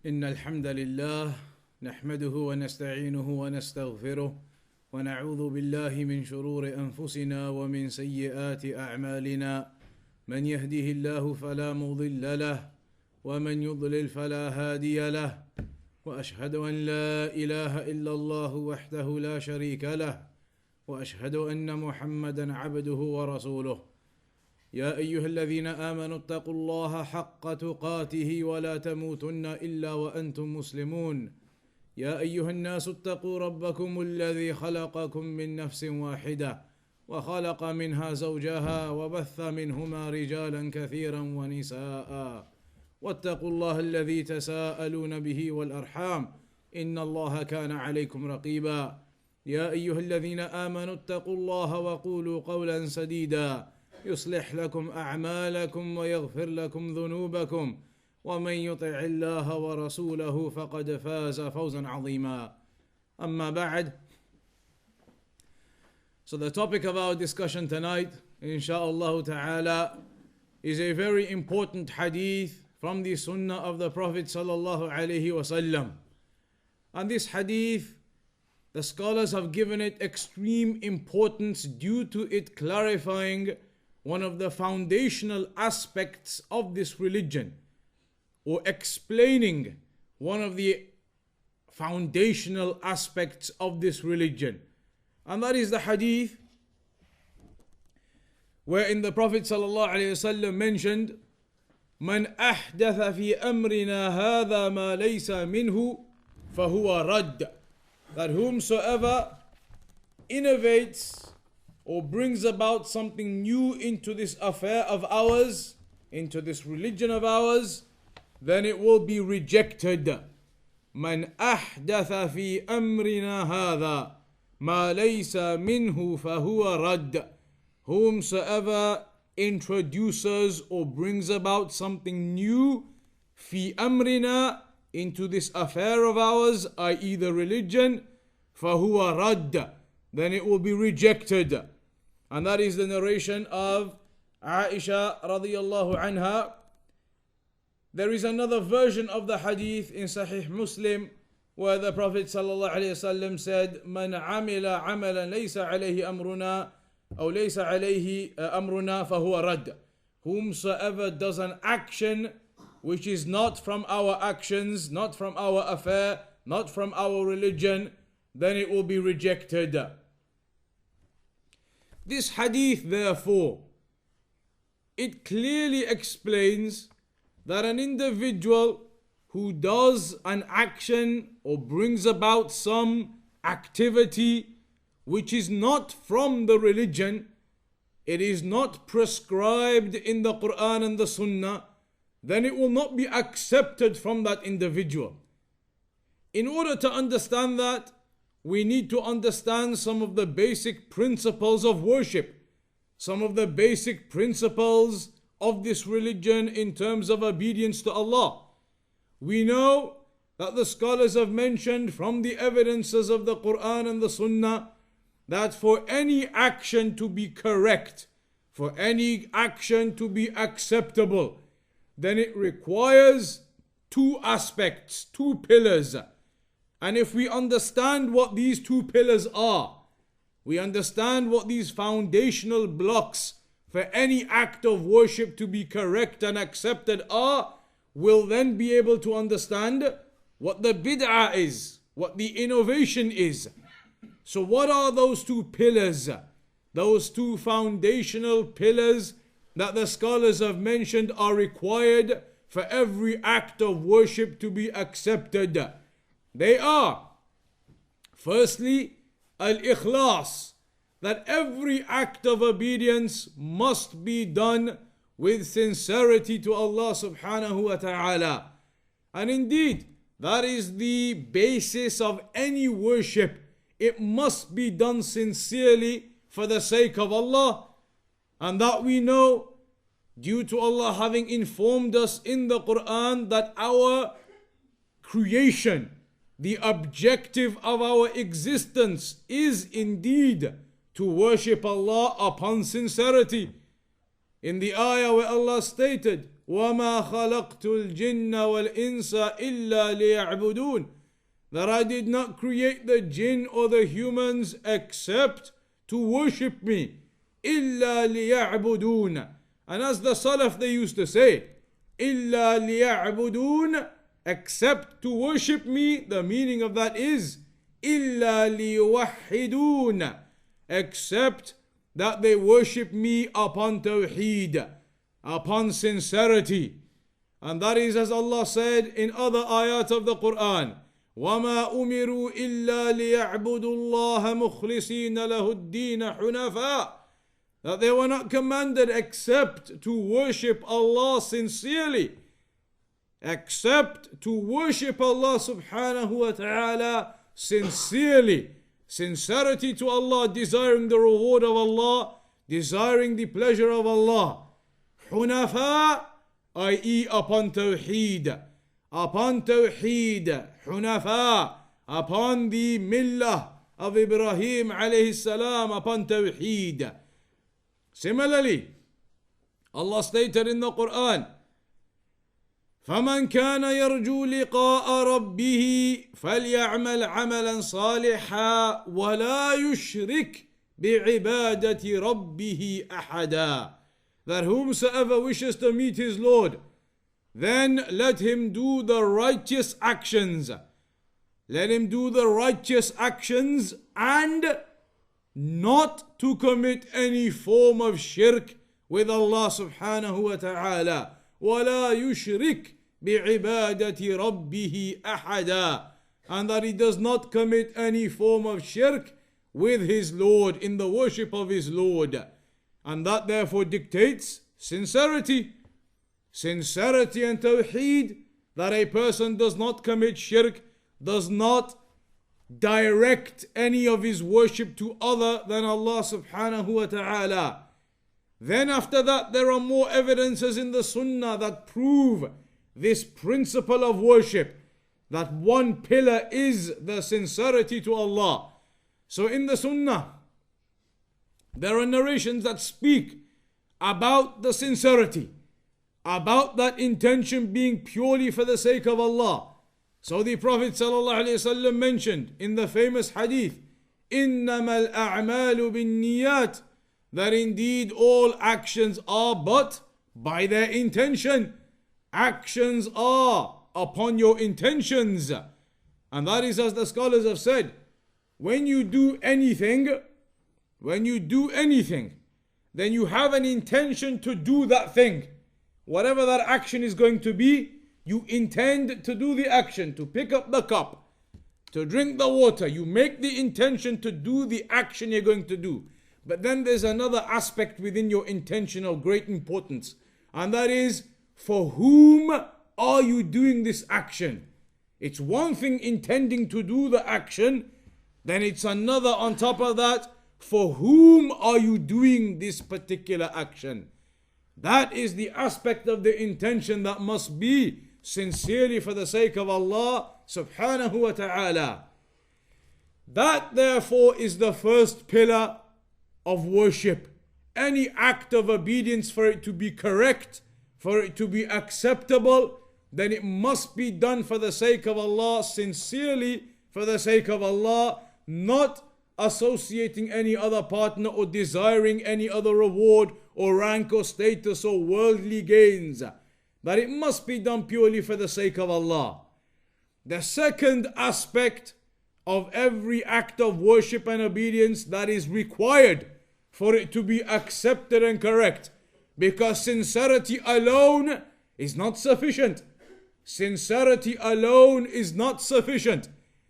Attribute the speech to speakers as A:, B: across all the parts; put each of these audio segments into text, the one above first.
A: إن الحمد لله نحمده ونستعينه ونستغفره ونعوذ بالله من شرور أنفسنا ومن سيئات أعمالنا من يهده الله فلا مضل له ومن يضلل فلا هادي له وأشهد أن لا إله إلا الله وحده لا شريك له وأشهد أن محمدا عبده ورسوله يا أيها الذين آمنوا اتقوا الله حق تقاته ولا تموتن إلا وأنتم مسلمون يا أيها الناس اتقوا ربكم الذي خلقكم من نفس واحدة وخلق منها زوجها وبث منهما رجالا كثيرا ونساء واتقوا الله الذي تساءلون به والأرحام إن الله كان عليكم رقيبا يا أيها الذين آمنوا اتقوا الله وقولوا قولا سديدا يصلح لكم أعمالكم ويغفر لكم ذنوبكم ومن يطع الله ورسوله فقد فاز فوزا عظيما أما بعد. So the topic of our discussion tonight, insha'Allah ta'ala, is a very important hadith from the sunnah of the Prophet sallallahu alaihi wasallam. And this hadith, the scholars have given it extreme importance due to it clarifying one of the foundational aspects of this religion, or explaining one of the foundational aspects of this religion. And that is the hadith wherein the Prophet ﷺ mentioned, "Man ahdatha fi amrina hadha ma laysa minhu fahuwa radd." That whomsoever innovates or brings about something new into this affair of ours, into this religion of ours, then it will be rejected. Man ahdatha fi amrina hadha ma laysa minhu fahuwa radd. Whomsoever introduces or brings about something new fi amrina, into this affair of ours, i.e. the religion, fahuwa radd, then it will be rejected. And that is the narration of Aisha radiyallahu anha. There is another version of the hadith in Sahih Muslim where the Prophet sallallahu alaihi wasallam said, "Man amila amalan laysa alayhi amruna, aw laysa alayhi amruna fahuwa radd." Whomsoever does an action which is not from our actions, not from our affair, not from our religion, then it will be rejected. This hadith, therefore, it clearly explains that an individual who does an action or brings about some activity which is not from the religion, it is not prescribed in the Quran and the Sunnah, then it will not be accepted from that individual. In order to understand that, we need to understand some of the basic principles of worship, some of the basic principles of this religion in terms of obedience to Allah. We know that the scholars have mentioned from the evidences of the Quran and the Sunnah that for any action to be correct, for any action to be acceptable, then it requires two aspects, two pillars. And if we understand what these two pillars are, we understand what these foundational blocks for any act of worship to be correct and accepted are, we'll then be able to understand what the bid'ah is, what the innovation is. So what are those two pillars? Those two foundational pillars that the scholars have mentioned are required for every act of worship to be accepted. They are, firstly, al-ikhlas, that every act of obedience must be done with sincerity to Allah subhanahu wa ta'ala. And indeed, that is the basis of any worship. It must be done sincerely for the sake of Allah. And that we know due to Allah having informed us in the Quran that our creation, the objective of our existence is indeed to worship Allah upon sincerity. In the ayah where Allah stated, وَمَا خَلَقْتُ الْجِنَّ وَالْإِنسَ إِلَّا لِيَعْبُدُونَ, that I did not create the jinn or the humans except to worship me. إِلَّا لِيَعْبُدُونَ. And as the Salaf they used to say, إِلَّا لِيَعْبُدُونَ, except to worship me. The meaning of that is إِلَّا لِيُوَحِّدُونَ, except that they worship me upon tawheed, upon sincerity. And that is as Allah said in other ayat of the Quran, وَمَا أُمِرُوا إِلَّا لِيَعْبُدُوا اللَّهَ مُخْلِصِينَ لَهُ الدِّينَ حُنَفَاءَ, that they were not commanded except to worship Allah sincerely, except to worship Allah subhanahu wa ta'ala sincerely. Sincerity to Allah, desiring the reward of Allah, desiring the pleasure of Allah. Hunafa, i.e. upon tawheed. Upon tawheed. Hunafa, upon the millah of Ibrahim alayhi salam, upon tawheed. Similarly, Allah stated in the Quran, فَمَنْ كَانَ يَرْجُو لِقَاءَ رَبِّهِ فَلْيَعْمَلْ عَمَلًا صَالِحًا وَلَا يُشْرِكْ بِعِبَادَةِ رَبِّهِ أَحَدًا, that whomsoever wishes to meet his Lord, then let him do the righteous actions. Let him do the righteous actions and not to commit any form of shirk with Allah subhanahu wa ta'ala. وَلَا يُشْرِكْ بِعِبَادَةِ رَبِّهِ أَحَدًا, and that he does not commit any form of shirk with his Lord, in the worship of his Lord. And that therefore dictates sincerity. Sincerity and tawheed, that a person does not commit shirk, does not direct any of his worship to other than Allah subhanahu wa ta'ala. Then after that there are more evidences in the Sunnah that prove this principle of worship, that one pillar is the sincerity to Allah. So in the Sunnah there are narrations that speak about the sincerity, about that intention being purely for the sake of Allah. So the Prophet ﷺ mentioned in the famous hadith, إِنَّمَا الْأَعْمَالُ بِالنِّيَّاتِ, that indeed all actions are but by their intention. Actions are upon your intentions. And that is as the scholars have said, when you do anything, then you have an intention to do that thing. Whatever that action is going to be, you intend to do the action, to pick up the cup, to drink the water. You make the intention to do the action you're going to do. But then there's another aspect within your intention of great importance, and that is, for whom are you doing this action? It's one thing intending to do the action, then it's another on top of that, for whom are you doing this particular action? That is the aspect of the intention that must be sincerely for the sake of Allah subhanahu wa ta'ala. That therefore is the first pillar of worship. Any act of obedience, for it to be correct, for it to be acceptable, then it must be done for the sake of Allah, sincerely for the sake of Allah, not associating any other partner or desiring any other reward or rank or status or worldly gains. That it must be done purely for the sake of Allah. The second aspect of every act of worship and obedience that is required for it to be accepted and correct, because sincerity alone is not sufficient. Sincerity alone is not sufficient.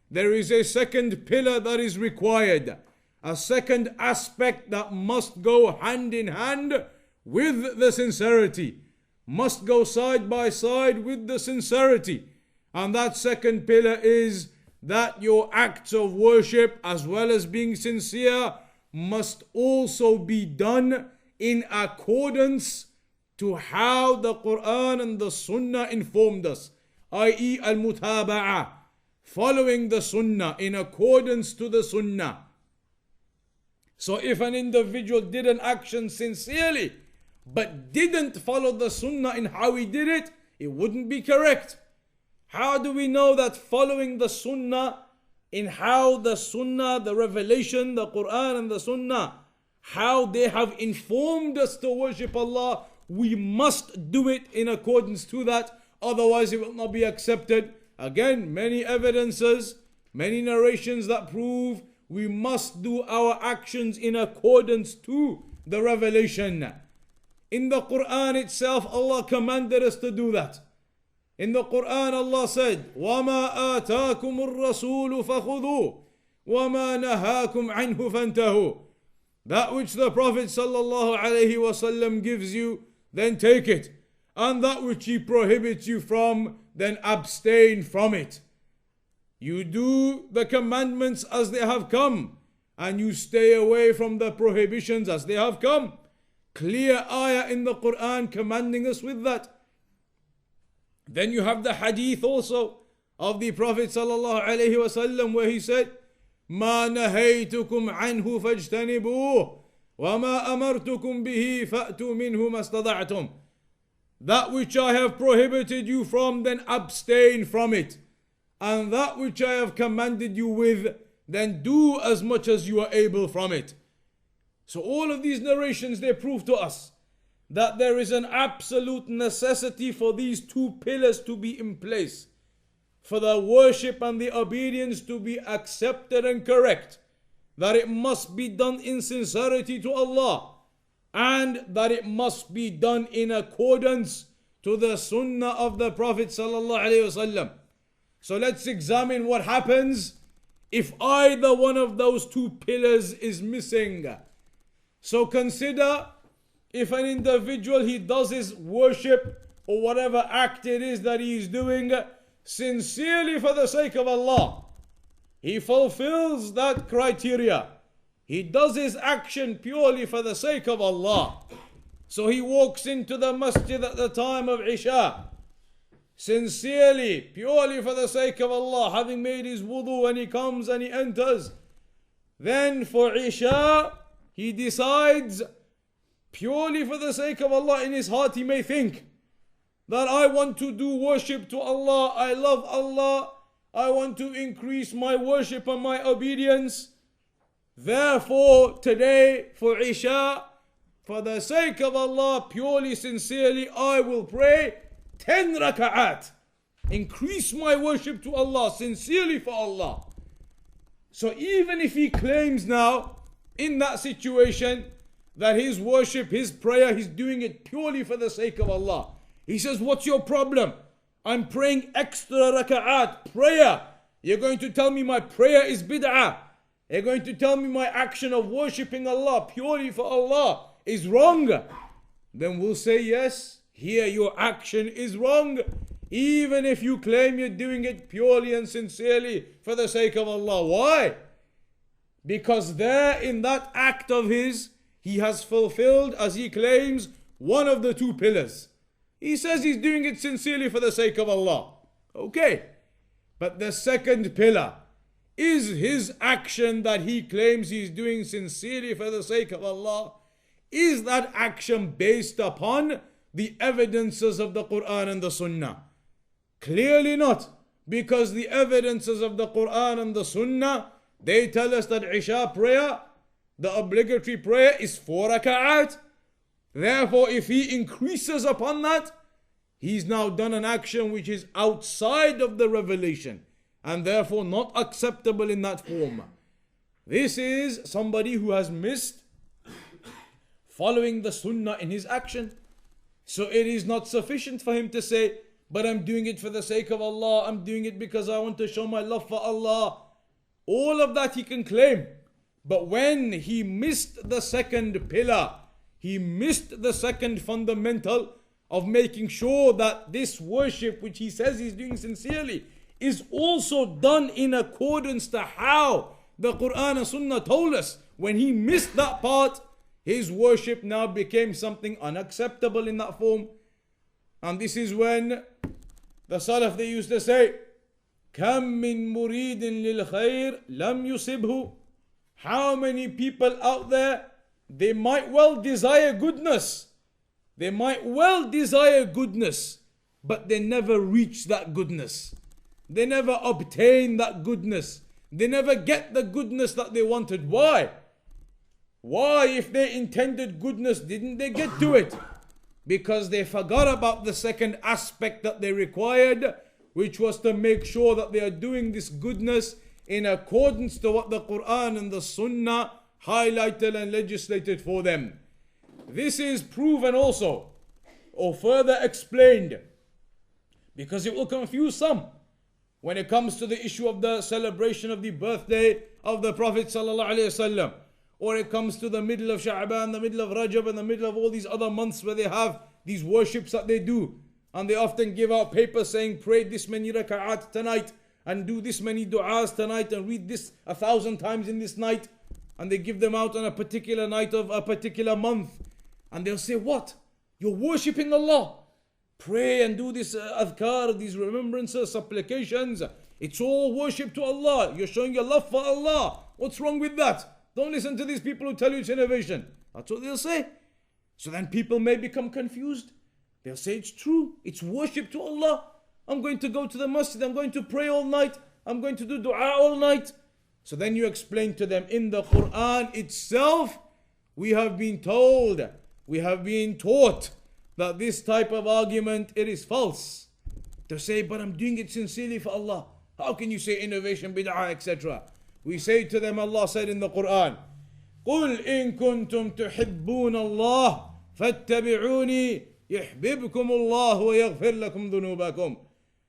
A: There is a second pillar that is required, a second aspect that must go hand in hand with the sincerity, must go side by side with the sincerity. And that second pillar is that your acts of worship, as well as being sincere, must also be done in accordance to how the Quran and the Sunnah informed us, i.e. al-mutaba'ah, following the Sunnah, in accordance to the Sunnah. So if an individual did an action sincerely, but didn't follow the sunnah in how he did it, it wouldn't be correct. How do we know that following the sunnah in how the sunnah, the revelation, the Quran and the sunnah, how they have informed us to worship Allah, we must do it in accordance to that, otherwise it will not be accepted. Again, many evidences, many narrations that prove we must do our actions in accordance to the revelation. In the Quran itself, Allah commanded us to do that. In the Quran, Allah said, وَمَا آتَاكُمُ الرَّسُولُ فَخُذُوهُ وَمَا نَهَاكُمْ عَنْهُ فَانْتَهُوا. That which the Prophet ﷺ gives you, then take it. And that which he prohibits you from, then abstain from it. You do the commandments as they have come, and you stay away from the prohibitions as they have come. Clear ayah in the Quran commanding us with that. Then you have the hadith also of the Prophet ﷺ where he said, مَا نَهَيْتُكُمْ عَنْهُ فَاجْتَنِبُوهُ وَمَا أَمَرْتُكُمْ بِهِ فَأْتُوا مِنْهُ مَا اسْتَطَعْتُمْ. That which I have prohibited you from, then abstain from it. And that which I have commanded you with, then do as much as you are able from it. So all of these narrations, they prove to us that there is an absolute necessity for these two pillars to be in place, for the worship and the obedience to be accepted and correct, that it must be done in sincerity to Allah, and that it must be done in accordance to the sunnah of the Prophet ﷺ. So let's examine what happens if either one of those two pillars is missing. So consider if an individual, he does his worship or whatever act it is that he is doing sincerely for the sake of Allah. He fulfills that criteria. He does his action purely for the sake of Allah. So he walks into the masjid at the time of Isha, sincerely, purely for the sake of Allah, having made his wudu, and he comes and he enters. Then for Isha, he decides, purely for the sake of Allah, in his heart he may think that I want to do worship to Allah, I love Allah, I want to increase my worship and my obedience. Therefore, today for Isha, for the sake of Allah, purely, sincerely, I will pray 10 raka'at. Increase my worship to Allah, sincerely for Allah. So even if he claims now, in that situation, that his worship, his prayer, he's doing it purely for the sake of Allah. He says, what's your problem? I'm praying extra raka'at, prayer. You're going to tell me my prayer is bid'ah. You're going to tell me my action of worshipping Allah purely for Allah is wrong. Then we'll say, yes, here your action is wrong. Even if you claim you're doing it purely and sincerely for the sake of Allah. Why? Because there in that act of his, he has fulfilled, as he claims, one of the two pillars. He says he's doing it sincerely for the sake of Allah. Okay. But the second pillar, is his action that he claims he's doing sincerely for the sake of Allah, is that action based upon the evidences of the Quran and the Sunnah? Clearly not. Because the evidences of the Quran and the Sunnah, they tell us that Isha prayer, the obligatory prayer, is 4 raka'at. Therefore, if he increases upon that, he's now done an action which is outside of the revelation, and therefore not acceptable in that form. This is somebody who has missed following the Sunnah in his action. So it is not sufficient for him to say, but I'm doing it for the sake of Allah, I'm doing it because I want to show my love for Allah. All of that he can claim. But when he missed the second pillar, he missed the second fundamental of making sure that this worship which he says he's doing sincerely is also done in accordance to how the Quran and Sunnah told us. When he missed that part, his worship now became something unacceptable in that form. And this is when the Salaf, they used to say, كَم مِّن مُرِيدٍ لِلْخَيْرِ لَمْ يُصِبْهُ. How many people out there, they might well desire goodness, They might well desire goodness, but they never reach that goodness. They never obtain that goodness. They never get the goodness that they wanted. Why? Why, if they intended goodness, didn't they get to it? Because they forgot about the second aspect that they required, which was to make sure that they are doing this goodness in accordance to what the Quran and the Sunnah highlighted and legislated for them. This is proven also, or further explained, because it will confuse some when it comes to the issue of the celebration of the birthday of the Prophet ﷺ, or it comes to the middle of Sha'ban, the middle of Rajab, and the middle of all these other months where they have these worships that they do. And they often give out papers saying, pray this many raka'at tonight, and do this many du'as tonight, and read this 1,000 times in this night. And they give them out on a particular night of a particular month. And they'll say, what? You're worshipping Allah. Pray and do this adhkar, these remembrances, supplications. It's all worship to Allah. You're showing your love for Allah. What's wrong with that? Don't listen to these people who tell you it's innovation. That's what they'll say. So then people may become confused. They'll say it's true. It's worship to Allah. I'm going to go to the masjid. I'm going to pray all night. I'm going to do dua all night. So then you explain to them, in the Quran itself, we have been told, we have been taught that this type of argument, it is false. To say, but I'm doing it sincerely for Allah. How can you say innovation, bid'ah, etc.? We say to them, Allah said in the Quran, قُلْ إِن كُنْتُمْ تُحِبُّونَ اللَّهِ فَاتَّبِعُونِي يَحْبِبْكُمُ اللَّهُ وَيَغْفِرْ لَكُمْ ذُنُوبَكُمْ.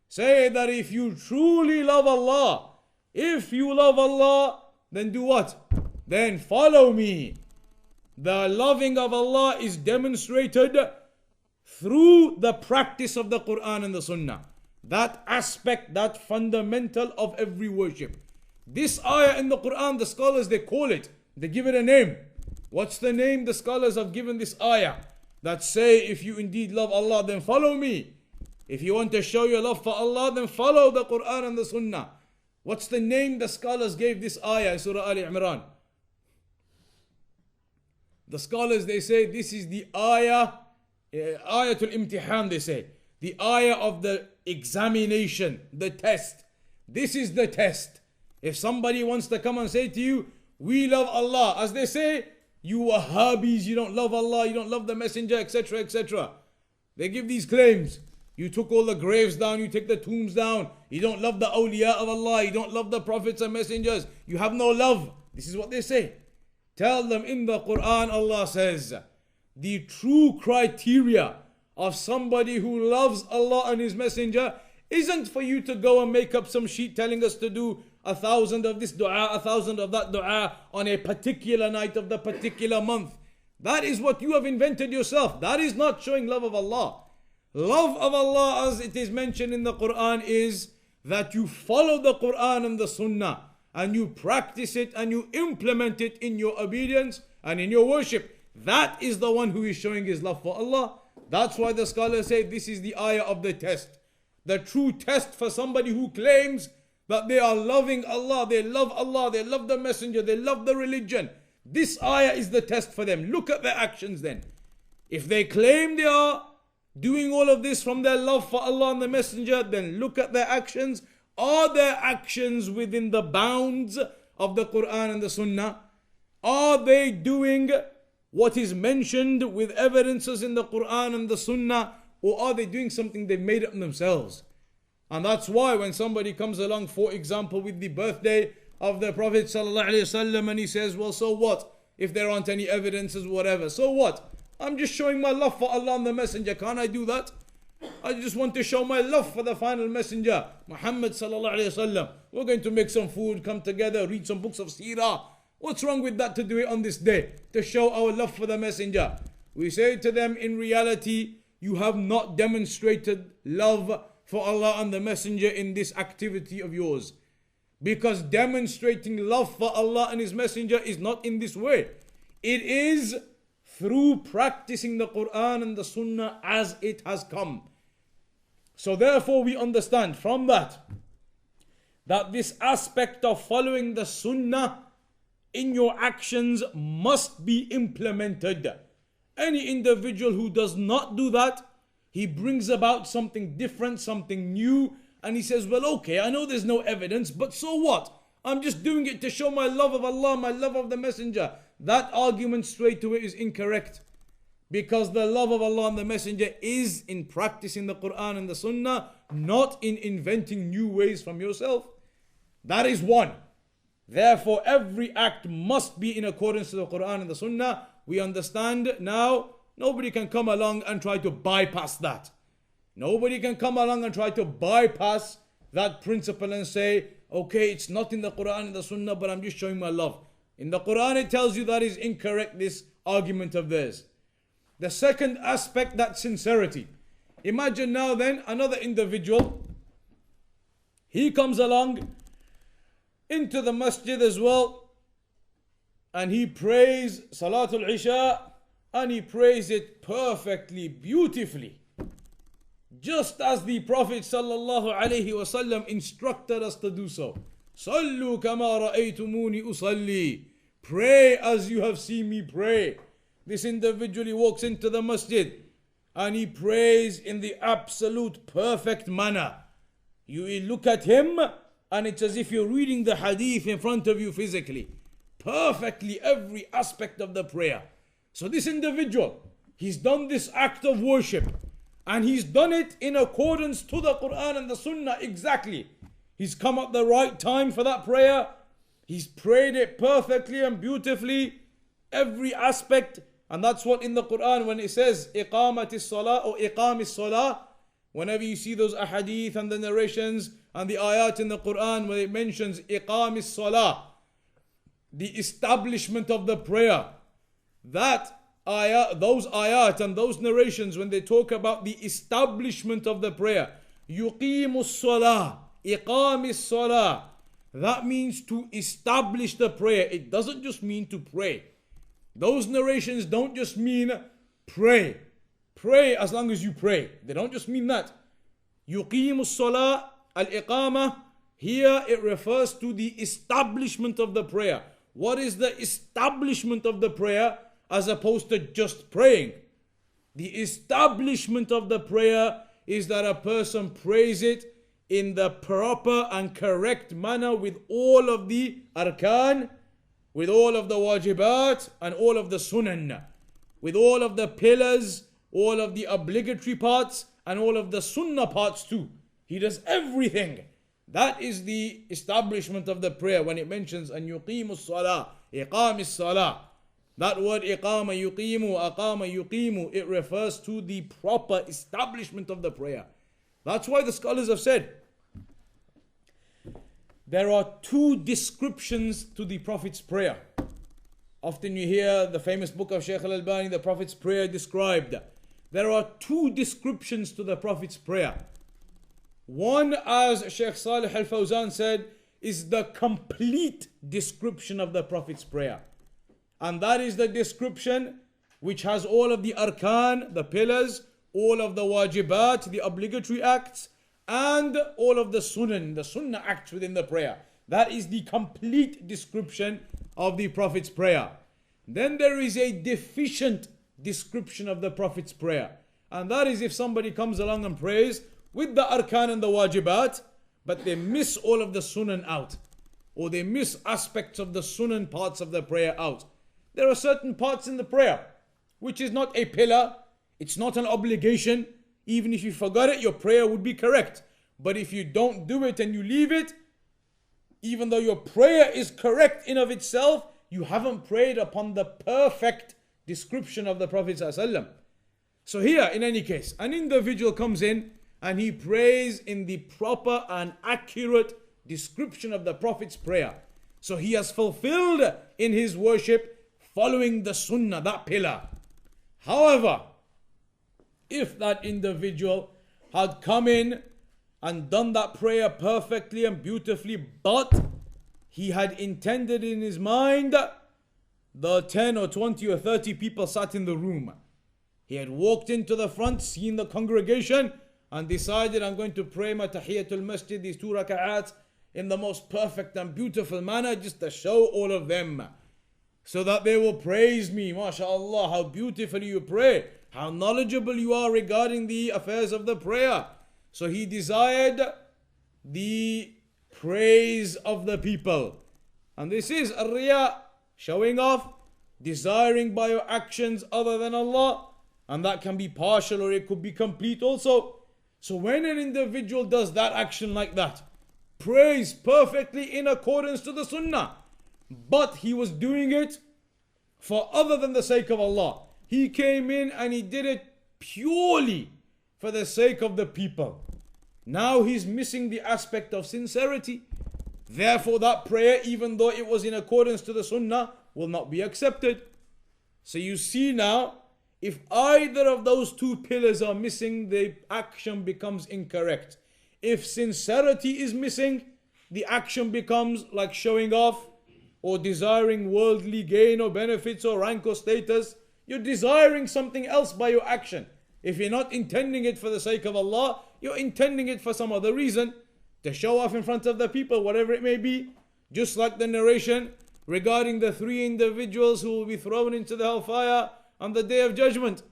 A: Say that if you truly love Allah, if you love Allah, then do what? Then follow me. The loving of Allah is demonstrated through the practice of the Quran and the Sunnah. That aspect, that fundamental of every worship. This ayah in the Quran, the scholars, they call it, they give it a name. What's the name the scholars have given this ayah? That say, if you indeed love Allah, then follow me. If you want to show your love for Allah, then follow the Quran and the Sunnah. What's the name the scholars gave this ayah in Surah Ali Imran? The scholars, they say, this is the ayah, ayatul imtihan, they say. The ayah of the examination, the test. This is the test. If somebody wants to come and say to you, we love Allah, as they say, you Wahhabis, you don't love Allah, you don't love the Messenger, etc., etc. They give these claims. You took all the graves down, you take the tombs down, you don't love the awliya of Allah, you don't love the prophets and messengers, you have no love. This is what they say. Tell them, in the Quran, Allah says, the true criteria of somebody who loves Allah and His Messenger isn't for you to go and make up some sheet telling us to do 1,000 of this dua, 1,000 of that dua on a particular night of the particular month. That is what you have invented yourself. That is not showing love of Allah. Love of Allah, as it is mentioned in the Quran, is that you follow the Quran and the Sunnah and you practice it and you implement it in your obedience and in your worship. That is the one who is showing his love for Allah. That's why the scholars say this is the ayah of the test. The true test for somebody who claims that they are loving Allah, they love the Messenger, they love the religion. This ayah is the test for them. Look at their actions then. If they claim they are doing all of this from their love for Allah and the Messenger, then look at their actions. Are their actions within the bounds of the Quran and the Sunnah? Are they doing what is mentioned with evidences in the Quran and the Sunnah? Or are they doing something they made up themselves? And that's why when somebody comes along, for example, with the birthday of the Prophet ﷺ, and he says, well, so what? If there aren't any evidences, whatever. So what? I'm just showing my love for Allah and the Messenger. Can't I do that? I just want to show my love for the final Messenger, Muhammad ﷺ. We're going to make some food, come together, read some books of seerah. What's wrong with that to do it on this day? To show our love for the Messenger. We say to them, in reality, you have not demonstrated love for Allah and the Messenger in this activity of yours. Because demonstrating love for Allah and His Messenger is not in this way. It is through practicing the Quran and the Sunnah as it has come. So therefore we understand from that this aspect of following the Sunnah in your actions must be implemented. Any individual who does not do that, he brings about something different, something new, and he says, well, okay, I know there's no evidence, but so what? I'm just doing it to show my love of Allah, my love of the Messenger. That argument straight away is incorrect. Because the love of Allah and the Messenger is in practicing the Quran and the Sunnah, not in inventing new ways from yourself. That is one. Therefore, every act must be in accordance to the Quran and the Sunnah. We understand now, nobody can come along and try to bypass that. Nobody can come along and try to bypass that principle and say, okay, it's not in the Quran and the Sunnah, but I'm just showing my love. In the Quran, it tells you that is incorrect, this argument of theirs. The second aspect, that's sincerity. Imagine now then, another individual, he comes along into the masjid as well, and he prays Salatul Isha, and he prays it perfectly, beautifully. Just as the Prophet ﷺ instructed us to do so. Sallu kama ra'aytumuni usalli. Pray as you have seen me pray. This individual, he walks into the masjid and he prays in the absolute perfect manner. You look at him and it's as if you're reading the hadith in front of you physically. Perfectly every aspect of the prayer. So this individual, he's done this act of worship. And he's done it in accordance to the Quran and the Sunnah exactly. He's come at the right time for that prayer. He's prayed it perfectly and beautifully. Every aspect. And that's what in the Quran when it says Iqamatis Salah or Iqamis Salah. Whenever you see those ahadith and the narrations and the ayat in the Quran where it mentions Iqamis Salah, the establishment of the prayer. That ayat, those ayat and those narrations when they talk about the establishment of the prayer, yuqimus salah, iqamis salah, that means to establish the prayer. It doesn't just mean to pray. Those narrations don't just mean pray. Pray as long as you pray. They don't just mean that. Yuqimus salah, al-iqamah, here it refers to the establishment of the prayer. What is the establishment of the prayer? As opposed to just praying. The establishment of the prayer is that a person prays it in the proper and correct manner with all of the arkan, with all of the wajibat and all of the sunan, with all of the pillars, all of the obligatory parts and all of the sunnah parts too. He does everything. That is the establishment of the prayer when it mentions an yuqimus salah, iqamis salah. That word iqama yuqimu, aqama yuqimu, it refers to the proper establishment of the prayer. That's why the scholars have said there are two descriptions to the Prophet's prayer. Often you hear the famous book of Shaykh al-Albani, the Prophet's prayer described. There are two descriptions to the Prophet's prayer. One, as Shaykh Salih al-Fawzan said, is the complete description of the Prophet's prayer. And that is the description which has all of the arkan, the pillars, all of the wajibat, the obligatory acts, and all of the sunnah acts within the prayer. That is the complete description of the Prophet's prayer. Then there is a deficient description of the Prophet's prayer. And that is if somebody comes along and prays with the arkan and the wajibat, but they miss all of the sunan out. Or they miss aspects of the sunan parts of the prayer out. There are certain parts in the prayer which is not a pillar, it's not an obligation. Even if you forgot it, your prayer would be correct. But if you don't do it and you leave it, even though your prayer is correct in of itself, you haven't prayed upon the perfect description of the Prophet ﷺ. So here, in any case, an individual comes in and he prays in the proper and accurate description of the Prophet's prayer. So he has fulfilled in his worship following the sunnah, that pillar. However, if that individual had come in and done that prayer perfectly and beautifully, but he had intended in his mind the 10 or 20 or 30 people sat in the room. He had walked into the front, seen the congregation, and decided, I'm going to pray my tahiyatul masjid, these 2 raka'ats, in the most perfect and beautiful manner, just to show all of them. so that they will praise me. MashaAllah, how beautifully you pray, how knowledgeable you are regarding the affairs of the prayer. So he desired the praise of the people. And this is riya, showing off, desiring by your actions other than Allah. And that can be partial or it could be complete also. So when an individual does that action like that, prays perfectly in accordance to the sunnah, but he was doing it for other than the sake of Allah. He came in and he did it purely for the sake of the people. Now he's missing the aspect of sincerity. Therefore that prayer, even though it was in accordance to the sunnah, will not be accepted. So you see now, if either of those two pillars are missing, the action becomes incorrect. If sincerity is missing, the action becomes like showing off or desiring worldly gain or benefits or rank or status. You're desiring something else by your action. If you're not intending it for the sake of Allah, you're intending it for some other reason, to show off in front of the people, whatever it may be. Just like the narration regarding the three individuals who will be thrown into the hellfire on the Day of Judgment.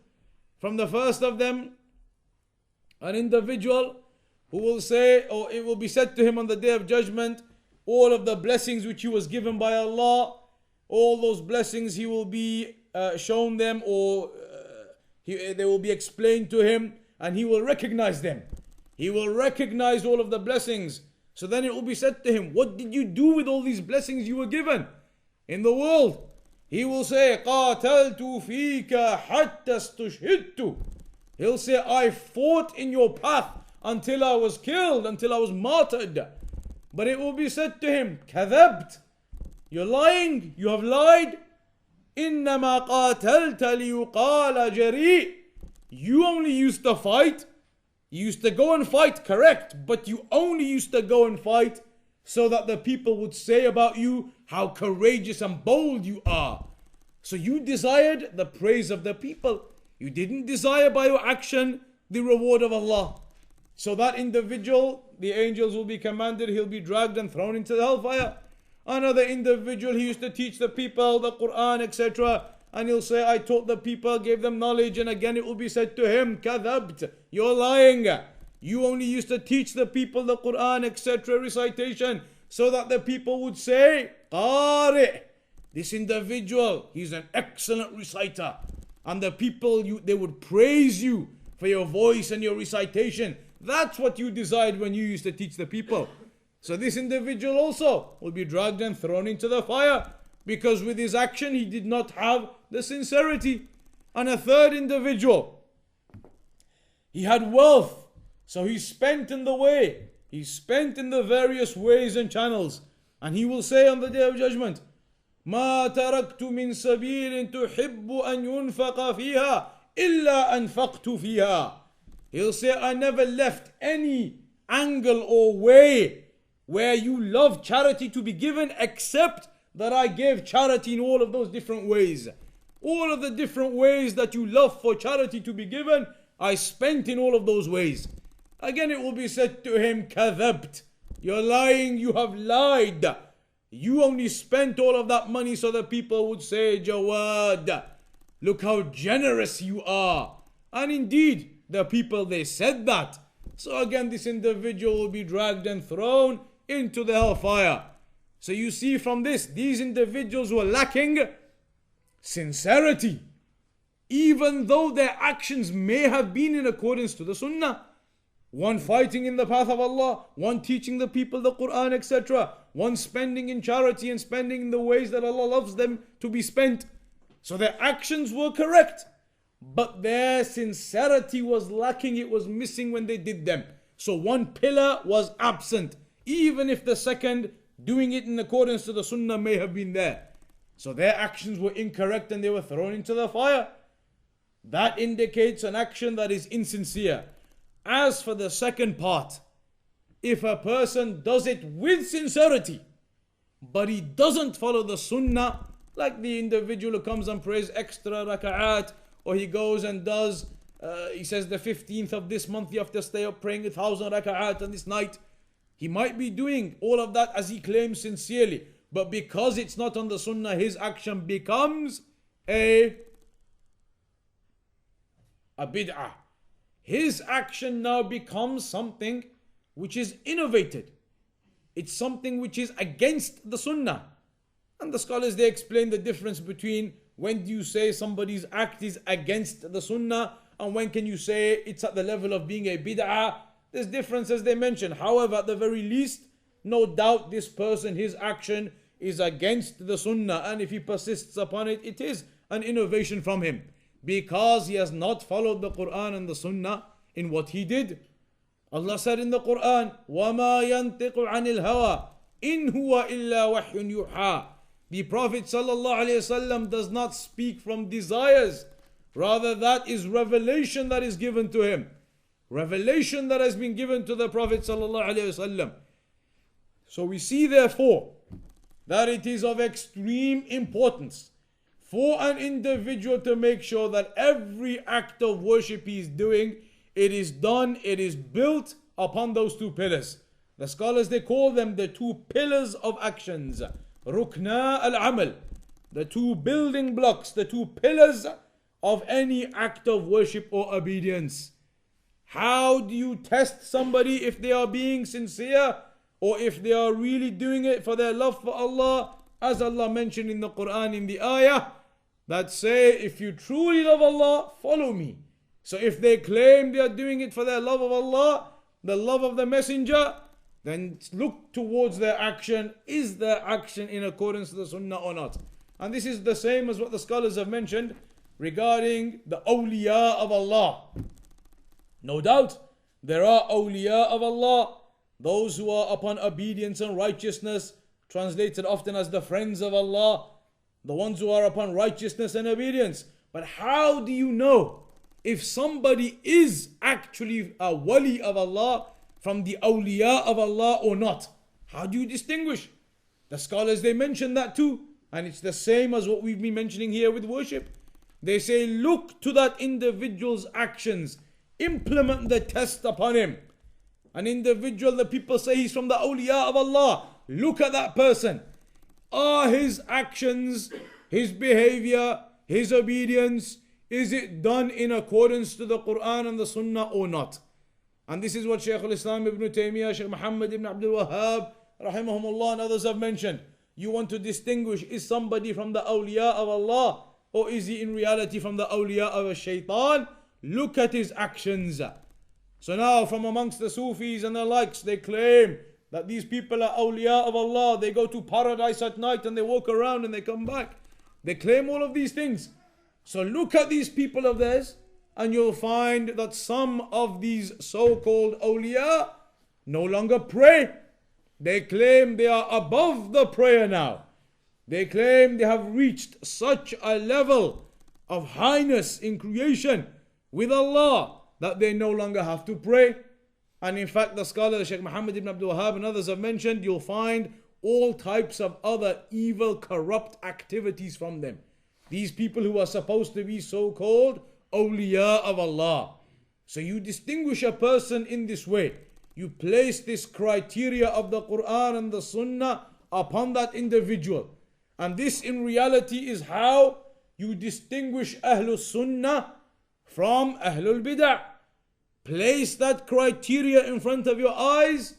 A: From the first of them, an individual who will say, or it will be said to him on the Day of Judgment, all of the blessings which he was given by Allah, all those blessings he will be shown them, or they will be explained to him, and he will recognize them. He will recognize all of the blessings. So then it will be said to him, what did you do with all these blessings you were given in the world? He will say, قَاتَلْتُ فِيكَ حَتَّى اسْتُشْهِدْتُ. He'll say, I fought in your path until I was killed, until I was martyred. But it will be said to him, كَذَبْتَ. You're lying, you have lied. إِنَّمَا قَاتَلْتَ لِيُقَالَ جَرِيء. You only used to fight. You used to go and fight, correct, but you only used to go and fight so that the people would say about you how courageous and bold you are. So you desired the praise of the people. You didn't desire by your action the reward of Allah. So that individual, the angels will be commanded, he'll be dragged and thrown into the hellfire. Another individual, he used to teach the people the Quran, etc. And he'll say, I taught the people, gave them knowledge. And again it will be said to him, كَذَبْتَ. You're lying. You only used to teach the people the Quran, etc. recitation, so that the people would say, قَارِئ. This individual, he's an excellent reciter. And the people, they would praise you for your voice and your recitation. That's what you desired when you used to teach the people. So this individual also will be dragged and thrown into the fire, because with his action he did not have the sincerity. And a third individual, he had wealth, so he spent in the way. He spent in the various ways and channels. And he will say on the Day of Judgment, مَا تَرَكْتُ مِن سَبِيلٍ تُحِبُّ أَن يُنْفَقَ فِيهَا إِلَّا أَنْفَقْتُ فِيهَا. He'll say, I never left any angle or way where you love charity to be given, except that I gave charity in all of those different ways. All of the different ways that you love for charity to be given, I spent in all of those ways. Again it will be said to him, كَذَبْتَ. You're lying, you have lied. You only spent all of that money so that people would say, Jawad, look how generous you are. And indeed, the people, they said that. So again, this individual will be dragged and thrown into the hellfire. So you see from this, these individuals were lacking sincerity, even though their actions may have been in accordance to the sunnah. One fighting in the path of Allah, one teaching the people the Quran, etc. One spending in charity and spending in the ways that Allah loves them to be spent. So their actions were correct, but their sincerity was lacking, it was missing when they did them. So one pillar was absent, even if the second, doing it in accordance to the sunnah, may have been there. So their actions were incorrect and they were thrown into the fire. That indicates an action that is insincere. As for the second part, if a person does it with sincerity, but he doesn't follow the sunnah, like the individual who comes and prays extra raka'at, or he goes and does, he says the 15th of this month you have to stay up praying 1,000 raka'at on this night. He might be doing all of that as he claims sincerely, but because it's not on the sunnah, his action becomes a bid'ah. His action now becomes something which is innovated. It's something which is against the sunnah. And the scholars, they explain the difference between when do you say somebody's act is against the sunnah and when can you say it's at the level of being a bid'ah. There's differences they mention. However, at the very least, no doubt this person, his action is against the sunnah, and if he persists upon it, it is an innovation from him because he has not followed the Quran and the sunnah in what he did. Allah said in the Quran, وَمَا يَنْتِقُ عَنِ الْهَوَىٰ إِنْ هُوَ إِلَّا وَحْيٌ يُوحَىٰ. The Prophet ﷺ does not speak from desires. Rather, that is revelation that is given to him. Revelation that has been given to the Prophet ﷺ. So we see therefore that it is of extreme importance for an individual to make sure that every act of worship he is doing, it is done, it is built upon those two pillars. The scholars, they call them the two pillars of actions. Rukna al-amal. The two building blocks, the two pillars of any act of worship or obedience. How do you test somebody if they are being sincere or if they are really doing it for their love for Allah? As Allah mentioned in the Quran in the ayah that say, if you truly love Allah, follow me. So if they claim they are doing it for their love of Allah, the love of the Messenger, then look towards their action. Is their action in accordance to the Sunnah or not? And this is the same as what the scholars have mentioned regarding the awliya of Allah. No doubt, there are awliya of Allah, those who are upon obedience and righteousness, translated often as the friends of Allah, the ones who are upon righteousness and obedience. But how do you know if somebody is actually a wali of Allah from the awliya of Allah or not? How do you distinguish? The scholars, they mention that too. And it's the same as what we've been mentioning here with worship. They say, look to that individual's actions. Implement the test upon him. An individual that people say he's from the awliya of Allah. Look at that person. Are his actions, his behavior, his obedience, is it done in accordance to the Quran and the Sunnah or not? And this is what Shaykh al-Islam ibn Taymiyyah, Shaykh Muhammad ibn Abdul Wahhab, rahimahumullah, and others have mentioned. You want to distinguish, is somebody from the awliya of Allah or is he in reality from the awliya of a shaitan? Look at his actions. So now from amongst the Sufis and the likes, they claim that these people are awliya of Allah. They go to paradise at night and they walk around and they come back. They claim all of these things. So look at these people of theirs and you'll find that some of these so-called awliya no longer pray. They claim they are above the prayer now. They claim they have reached such a level of highness in creation with Allah that they no longer have to pray. And in fact, the scholar Shaykh Muhammad ibn Abdul Wahhab and others have mentioned, you'll find all types of other evil, corrupt activities from them. These people who are supposed to be so-called awliya of Allah. So you distinguish a person in this way. You place this criteria of the Quran and the Sunnah upon that individual. And this in reality is how you distinguish Ahlul Sunnah from Ahlul Bid'ah. Place that criteria in front of your eyes.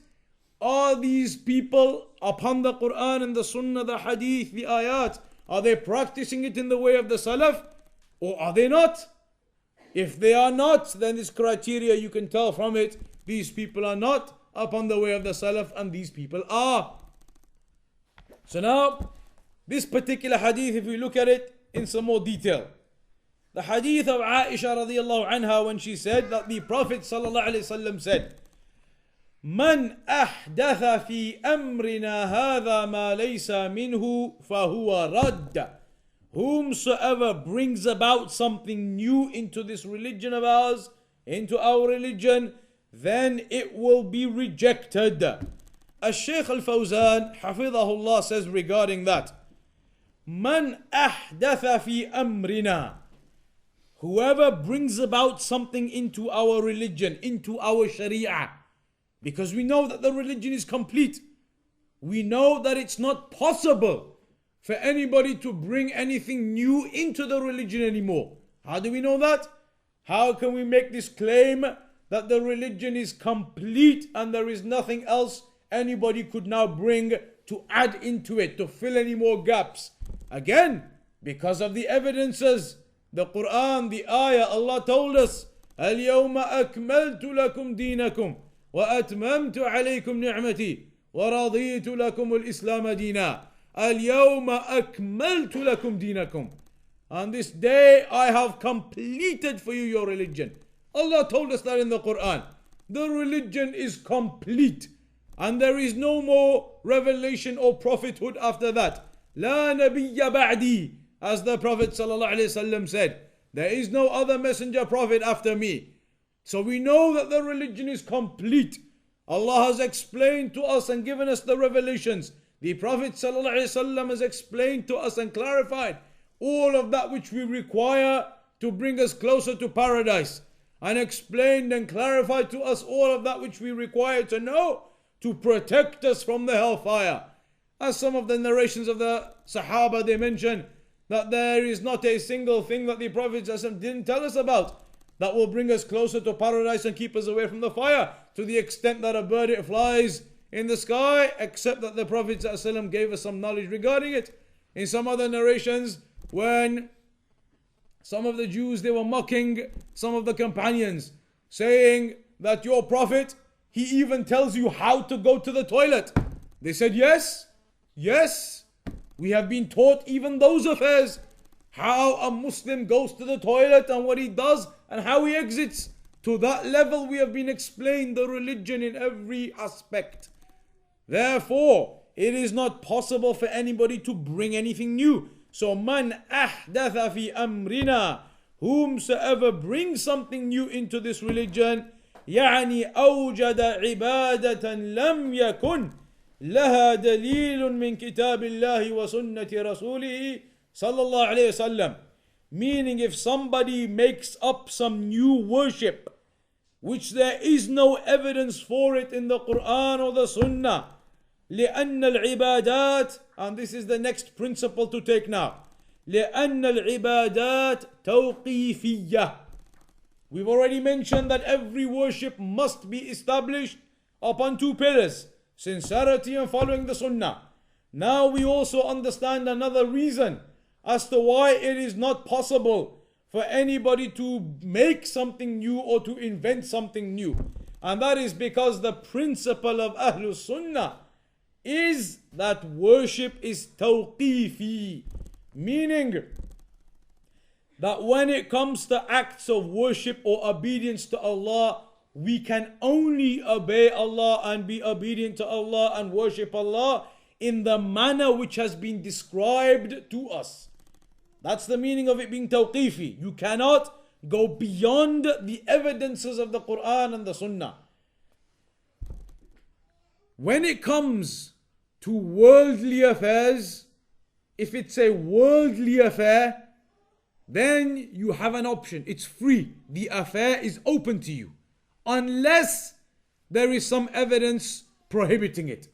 A: Are these people upon the Quran and the Sunnah, the Hadith, the Ayat? Are they practicing it in the way of the Salaf? Or are they not? If they are not, then this criteria you can tell from it, these people are not upon the way of the Salaf and these people are. So now, this particular hadith, if we look at it in some more detail. The hadith of Aisha radiallahu anha when she said that the Prophet sallallahu alaihi wasallam said, من أحدث في أمرنا هذا ما ليس منه فهو رد. Whomsoever brings about something new into this religion of ours, into our religion, then it will be rejected. As Shaykh al-Fawzan, hafidhahullah, says regarding that, من أحدث في أمرنا. Whoever brings about something into our religion, into our sharia, because we know that the religion is complete. we know that it's not possible for anybody to bring anything new into the religion anymore. How do we know that? How can we make this claim that the religion is complete and there is nothing else anybody could now bring to add into it, to fill any more gaps? Again, because of the evidences, the Quran, the ayah, Allah told us, اليوم أكملت لكم دينكم وأتممت عليكم نعمتي ورضيت لكم الإسلام دينا. اليوم أكملت لكم دينكم. On this day I have completed for you your religion. Allah told us that in the Quran. The religion is complete and there is no more revelation or prophethood after that. لا نبي بعدي, as the Prophet ﷺ said. There is no other messenger prophet after me. So we know that the religion is complete. Allah has explained to us and given us the revelations. The Prophet ﷺ has explained to us and clarified all of that which we require to bring us closer to paradise, and explained and clarified to us all of that which we require to know to protect us from the hellfire. As some of the narrations of the Sahaba, they mention that there is not a single thing that the Prophet ﷺ didn't tell us about that will bring us closer to paradise and keep us away from the fire, to the extent that a bird, it flies in the sky, except that the Prophet ﷺ gave us some knowledge regarding it. In some other narrations, when some of the Jews, they were mocking some of the companions, saying that your Prophet, he even tells you how to go to the toilet. They said, yes, we have been taught even those affairs, how a Muslim goes to the toilet and what he does and how he exits. To that level we have been explained the religion in every aspect. Therefore, it is not possible for anybody to bring anything new. So, man ahdatha fi amrina, whomsoever brings something new into this religion, يعني أوجد عبادة لم يكن لها دليل من كتاب الله وسنة رسوله صلى الله عليه وسلم. Meaning, if somebody makes up some new worship which there is no evidence for it in the Quran or the Sunnah, لأن العبادات, and this is the next principle to take now, لأن العبادات توقيفية. We've already mentioned that every worship must be established upon two pillars: sincerity and following the Sunnah. Now we also understand another reason as to why it is not possible for anybody to make something new or to invent something new. And that is because the principle of Ahlul Sunnah is that worship is tawqifi, meaning that when it comes to acts of worship or obedience to Allah, we can only obey Allah and be obedient to Allah and worship Allah in the manner which has been described to us. That's the meaning of it being tawqifi. You cannot go beyond the evidences of the Quran and the Sunnah. When it comes to worldly affairs, if it's a worldly affair, then you have an option. It's free. The affair is open to you, unless there is some evidence prohibiting it.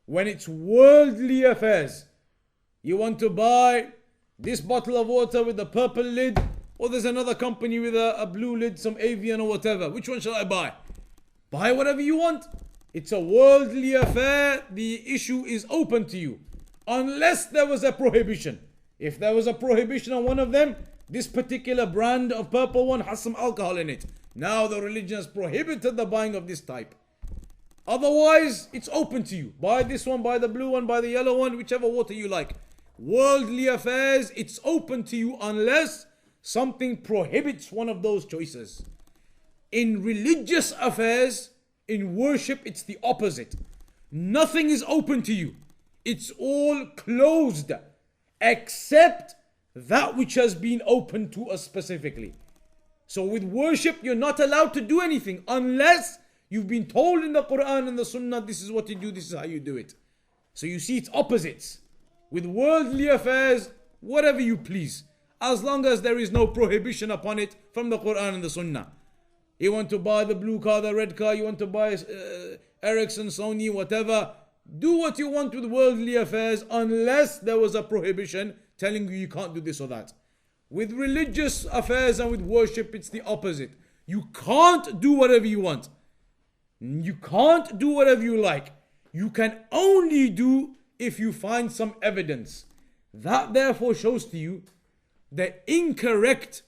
A: When it's worldly affairs, you want to buy this bottle of water with a purple lid, or there's another company with a blue lid, some Avian or whatever. Which one shall I buy? Buy whatever you want. It's a worldly affair. The issue is open to you, unless there was a prohibition. If there was a prohibition on one of them, this particular brand of purple one has some alcohol in it. Now the religion has prohibited the buying of this type. Otherwise, it's open to you. Buy this one, buy the blue one, buy the yellow one, whichever water you like. Worldly affairs, it's open to you unless something prohibits one of those choices. In religious affairs, in worship, it's the opposite. Nothing is open to you. It's all closed, except that which has been opened to us specifically. So with worship, you're not allowed to do anything unless you've been told in the Quran and the Sunnah, this is what you do, this is how you do it. So you see, it's opposites. With worldly affairs, whatever you please, as long as there is no prohibition upon it from the Quran and the Sunnah. You want to buy the blue car, the red car, you want to buy Ericsson, Sony, whatever, Do what you want with worldly affairs unless there was a prohibition telling you you can't do this or that. With religious affairs and with worship, it's the opposite. You can't do whatever you want. You can't do whatever you like. You can only do if you find some evidence. That therefore shows to you the incorrect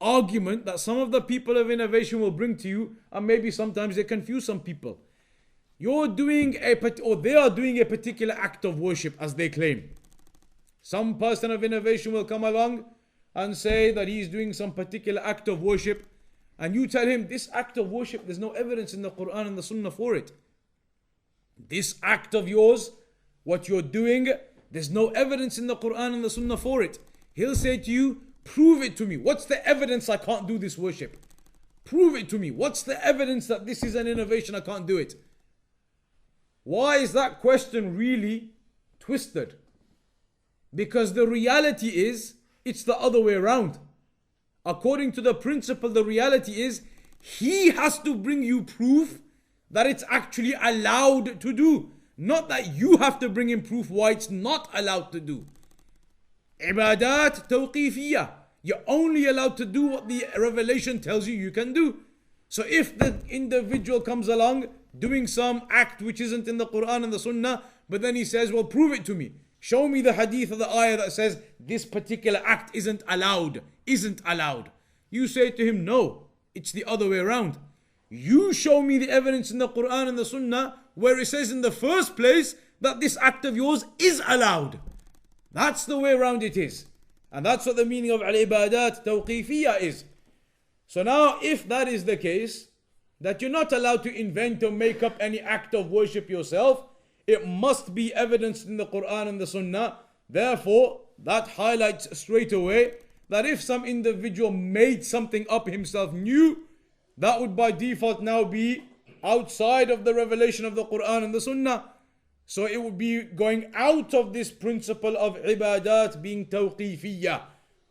A: argument that some of the people of innovation will bring to you, and maybe sometimes they confuse some people. They are doing a particular act of worship as they claim. Some person of innovation will come along and say that he is doing some particular act of worship, and you tell him this act of worship, there's no evidence in the Quran and the Sunnah for it. This act of yours, what you're doing, there's no evidence in the Quran and the Sunnah for it. He'll say to you, prove it to me. What's the evidence I can't do this worship? Prove it to me. What's the evidence that this is an innovation, I can't do it? Why is that question really twisted? Because the reality is, it's the other way around. According to the principle, the reality is, he has to bring you proof that it's actually allowed to do. Not that you have to bring him proof why it's not allowed to do. Ibadat tawqifiyah. You're only allowed to do what the revelation tells you can do. So if the individual comes along doing some act which isn't in the Quran and the Sunnah, but then he says, well, prove it to me. Show me the hadith or the ayah that says this particular act isn't allowed. You say to him, no, it's the other way around. You show me the evidence in the Quran and the Sunnah where it says in the first place that this act of yours is allowed. That's the way around it is. And that's what the meaning of al-ibadat tawqifiyah is. So now if that is the case, that you're not allowed to invent or make up any act of worship yourself, it must be evidenced in the Quran and the Sunnah. Therefore, that highlights straight away that if some individual made something up himself new, that would by default now be outside of the revelation of the Quran and the Sunnah. So it would be going out of this principle of ibadat being tawqifiyah,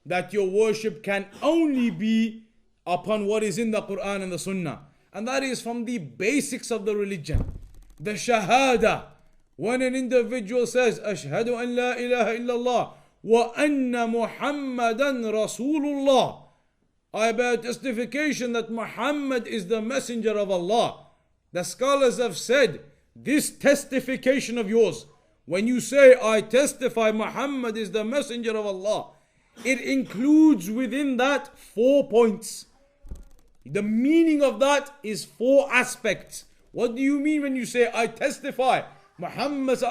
A: that your worship can only be upon what is in the Quran and the Sunnah. And that is from the basics of the religion. The shahada. When an individual says, Ashhadu an la ilaha illallah wa anna Muhammadan Rasulullah, I bear testification that Muhammad is the messenger of Allah. The scholars have said, this testification of yours, when you say, I testify Muhammad is the messenger of Allah, it includes within that 4 points. The meaning of that is 4 aspects. What do you mean when you say, I testify Muhammad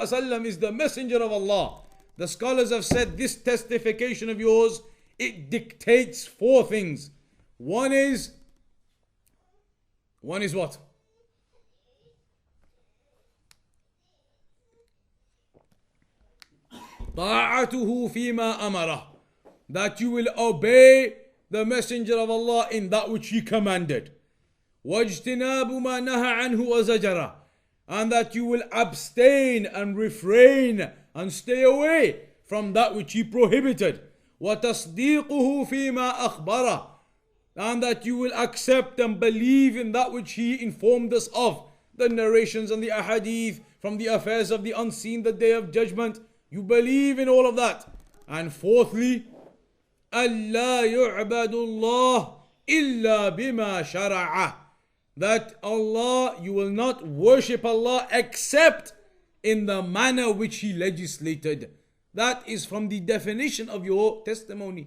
A: is the messenger of Allah? The scholars have said this testification of yours, it dictates 4 things. One is what? طاعته فيما أمره, that you will obey the messenger of Allah in that which he commanded. واجتناب ما نهى عنه وزجره, and that you will abstain and refrain and stay away from that which he prohibited. وتصديقه فيما أخبره, and that you will accept and believe in that which he informed us of, the narrations and the ahadith from the affairs of the unseen, the day of judgment. You believe in all of that. And fourthly, أَلَّا يُعْبَدُ اللَّهِ إِلَّا بِمَا شَرَعَهُ, that Allah, you will not worship Allah except in the manner which He legislated. That is from the definition of your testimony.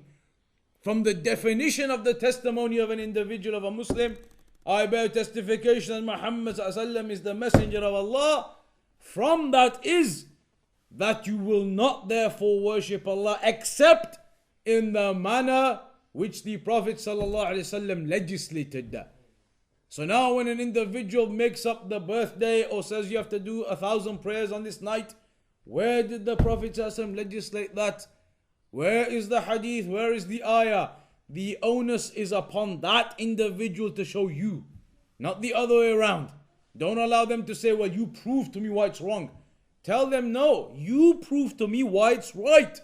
A: From the definition of the testimony of an individual, of a Muslim, I bear testification that Muhammad is the messenger of Allah. From that is that you will not therefore worship Allah except in the manner which the Prophet ﷺ legislated. So now when an individual makes up the birthday or says you have to do 1,000 prayers on this night, where did the Prophet ﷺ legislate that? Where is the hadith? Where is the ayah? The onus is upon that individual to show you, not the other way around. Don't allow them to say, well, you prove to me why it's wrong. Tell them, no, you prove to me why it's right.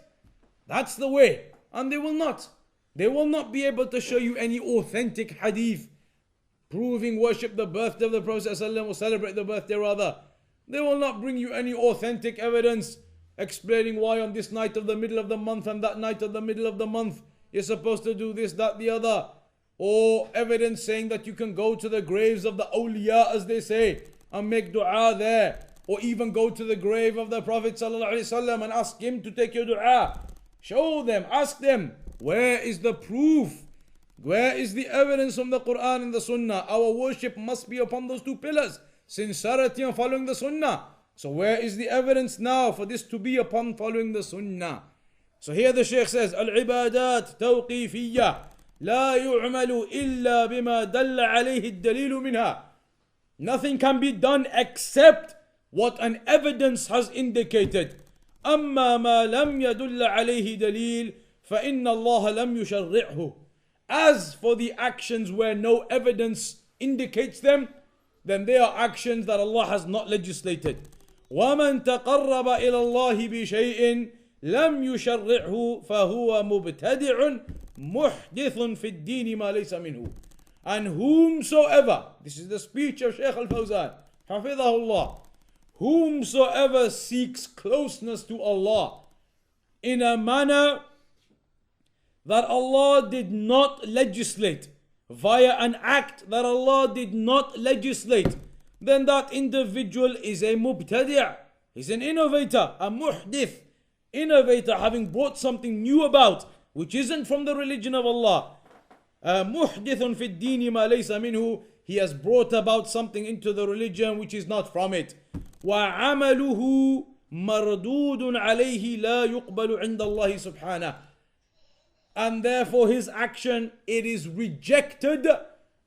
A: That's the way. And they will not. They will not be able to show you any authentic hadith proving worship the birthday of the Prophet ﷺ, or celebrate the birthday rather, They will not bring you any authentic evidence explaining why on this night of the middle of the month and that night of the middle of the month you're supposed to do this, that, the other. Or evidence saying that you can go to the graves of the awliya, as they say, and make dua there. Or even go to the grave of the Prophet ﷺ and ask him to take your dua. Show them, ask them, where is the proof? Where is the evidence from the Quran and the Sunnah? Our worship must be upon those two pillars, sincerity and following the Sunnah. So where is the evidence now for this to be upon following the Sunnah? So here the Shaykh says, Al-ibadat tawqifiyya la yu'malu illa bima dalla alayhi ad-dalilu minha. Nothing can be done except what an evidence has indicated. أما ما لم يدل عليه دليل فإن الله لم يشرعه. As for the actions where no evidence indicates them, then they are actions that Allah has not legislated. ومن تقرب إلى الله بشيء لم يشرعه فهو مبتدع محدث في الدين ما ليس منه. And whomsoever, this is the speech of Shaykh Al-Fawzan, حفظه الله, whomsoever seeks closeness to Allah in a manner that Allah did not legislate, via an act that Allah did not legislate, then that individual is a mubtadi', he's an innovator, a muhdith, innovator, having brought something new about, which isn't from the religion of Allah. Muhdithun fi ad-deen ma laysa minhu, he has brought about something into the religion which is not from it. وعمله مردود عليه لا يقبل عند الله سبحانه. And therefore his action, it is rejected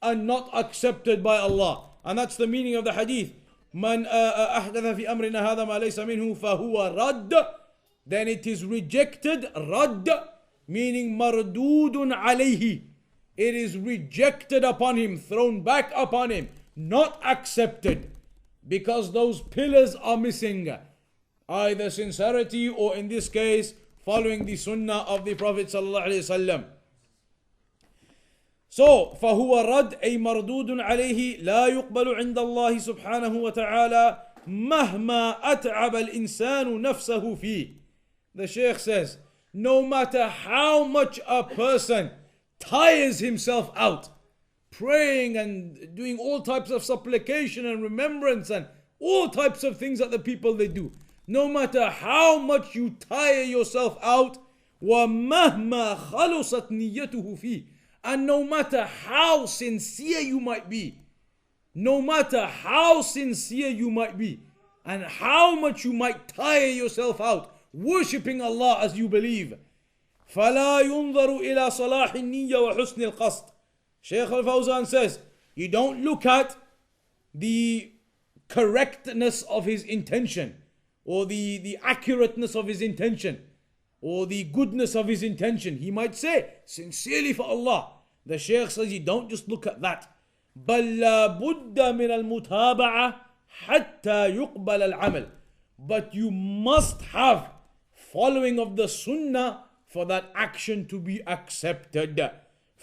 A: and not accepted by Allah. And that's the meaning of the hadith. من أحدث في أمرنا هذا ما ليس منه فهو رد. Then it is rejected, رد, meaning مردود عليه. It is rejected upon him, thrown back upon him, not accepted. Because those pillars are missing. Either sincerity or in this case, following the sunnah of the Prophet ﷺ. So, فهو رد أي مردود عليه لا يقبل عند الله سبحانه وتعالى مهما أتعب الإنسان نفسه فيه. The Shaykh says, no matter how much a person tires himself out, praying and doing all types of supplication and remembrance and all types of things that the people they do, no matter how much you tire yourself out, وَمَهْمَا خَلُصَتْ نِيَّتُهُ فِيهِ, and no matter how sincere you might be, no matter how sincere you might be, and how much you might tire yourself out worshipping Allah as you believe, فَلَا يُنظَرُ إِلَى صَلَاحِ النِّيَّةِ وَحُسْنِ الْقَصْدِ. Shaykh Al-Fawzan says, you don't look at the correctness of his intention, or the accurateness of his intention, or the goodness of his intention. He might say, sincerely for Allah. The Shaykh says, you don't just look at that. بَلْ لَا بُدَّ مِنَ الْمُتَابَعَةِ حَتَّى يُقْبَلَ الْعَمَلِ. But you must have following of the sunnah for that action to be accepted.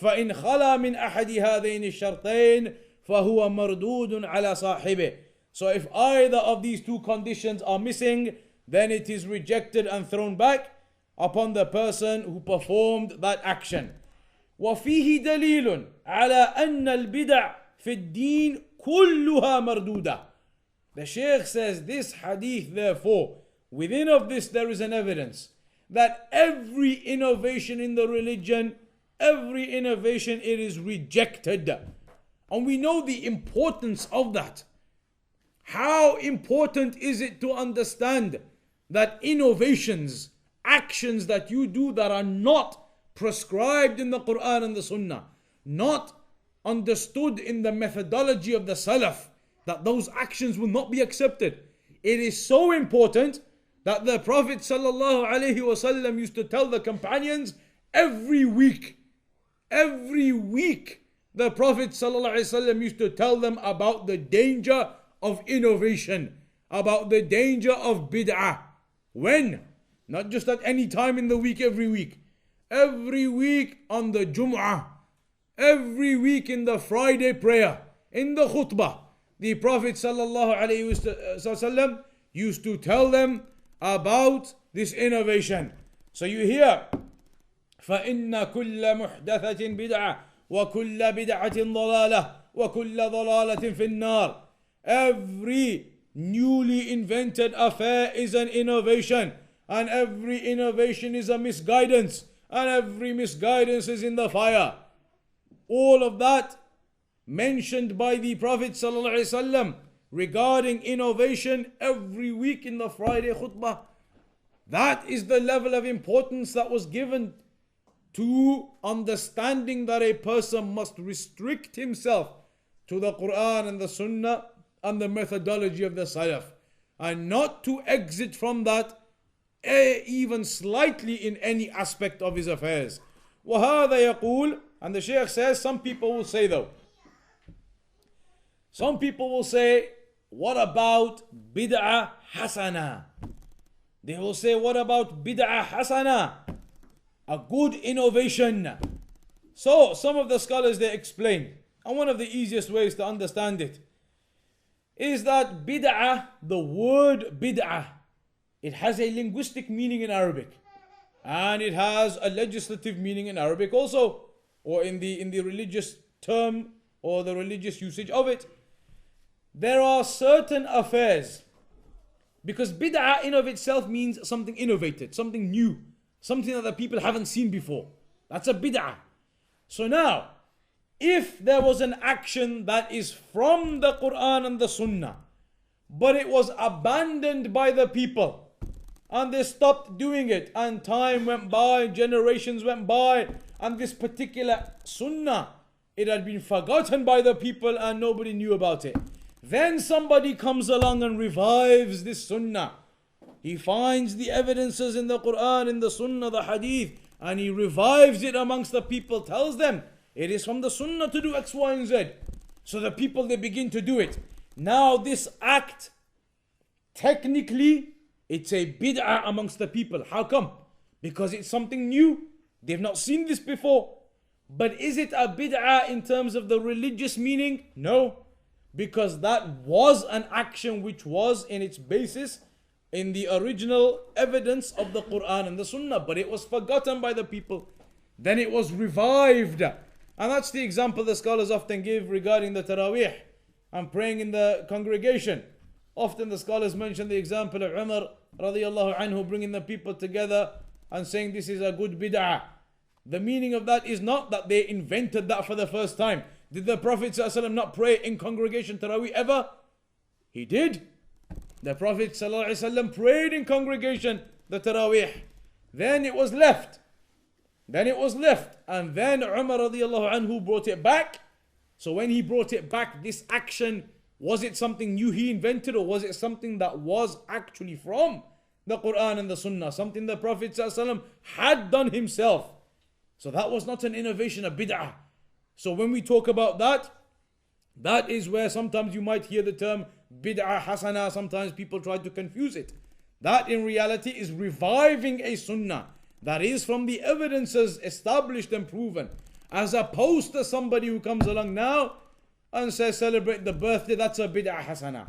A: فإن خلا من أحد هذين الشرطين فهو مردود على صاحبه. So if either of these two conditions are missing, then it is rejected and thrown back upon the person who performed that action. وفيه دليل على أن البدع في الدين كلها مردودة. The Shaykh says this hadith, therefore, within of this there is an evidence that every innovation in the religion, every innovation, it is rejected. And we know the importance of that. How important is it to understand that innovations, actions that you do that are not prescribed in the Quran and the Sunnah, not understood in the methodology of the Salaf, that those actions will not be accepted. It is so important that the Prophet ﷺ used to tell the companions every week, the Prophet ﷺ used to tell them about the danger of innovation, about the danger of bid'ah. When? Not just at any time in the week, every week. Every week on the Jum'ah, every week in the Friday prayer, in the khutbah, the Prophet ﷺ used to tell them about this innovation. So you hear, فَإِنَّ كُلَّ مُحْدَثَةٍ بِدْعَةٍ وَكُلَّ بِدْعَةٍ ضَلَالَةٍ وَكُلَّ ضَلَالَةٍ فِي النَّارِ. Every newly invented affair is an innovation, and every innovation is a misguidance, and every misguidance is in the fire. All of that mentioned by the Prophet ﷺ regarding innovation every week in the Friday khutbah. That is the level of importance that was given to understanding that a person must restrict himself to the Quran and the Sunnah and the methodology of the Salaf, and not to exit from that even slightly in any aspect of his affairs. وَهَذَا يَقُولُ, and the Shaykh says, some people will say though, some people will say, what about bid'ah hasana? They will say, what about bid'ah hasana? A good innovation. So some of the scholars, they explain, and one of the easiest ways to understand it is that bid'ah, the word bid'ah, it has a linguistic meaning in Arabic, and it has a legislative meaning in Arabic also, or in the religious term or the religious usage of it. There are certain affairs, because bid'ah in of itself means something innovated, something new, something that the people haven't seen before. That's a bid'ah. So now, if there was an action that is from the Quran and the Sunnah, but it was abandoned by the people, and they stopped doing it, and time went by, generations went by, and this particular Sunnah, it had been forgotten by the people and nobody knew about it. Then somebody comes along and revives this Sunnah. He finds the evidences in the Quran, in the Sunnah, the Hadith, and he revives it amongst the people, tells them, it is from the Sunnah to do X, Y, and Z. So the people, they begin to do it. Now this act, technically, it's a bid'ah amongst the people. How come? Because it's something new. They've not seen this before. But is it a bid'ah in terms of the religious meaning? No. Because that was an action which was in its basis in the original evidence of the Quran and the Sunnah, but it was forgotten by the people. Then it was revived. And that's the example the scholars often give regarding the Taraweeh and praying in the congregation. Often the scholars mention the example of Umar radiallahu anhu bringing the people together and saying this is a good bid'ah. The meaning of that is not that they invented that for the first time. Did the Prophet ﷺ not pray in congregation Taraweeh ever? He did. The Prophet ﷺ prayed in congregation the Taraweeh. Then it was left. And then Umar radiallahu anhu brought it back. So when he brought it back, this action, was it something new he invented, or was it something that was actually from the Quran and the Sunnah? Something the Prophet ﷺ had done himself. So that was not an innovation, a bid'ah. So when we talk about that, that is where sometimes you might hear the term bid'ah hasana. Sometimes people try to confuse it. That in reality is reviving a sunnah that is from the evidences established and proven, as opposed to somebody who comes along now and says celebrate the birthday, that's a bid'ah hasana.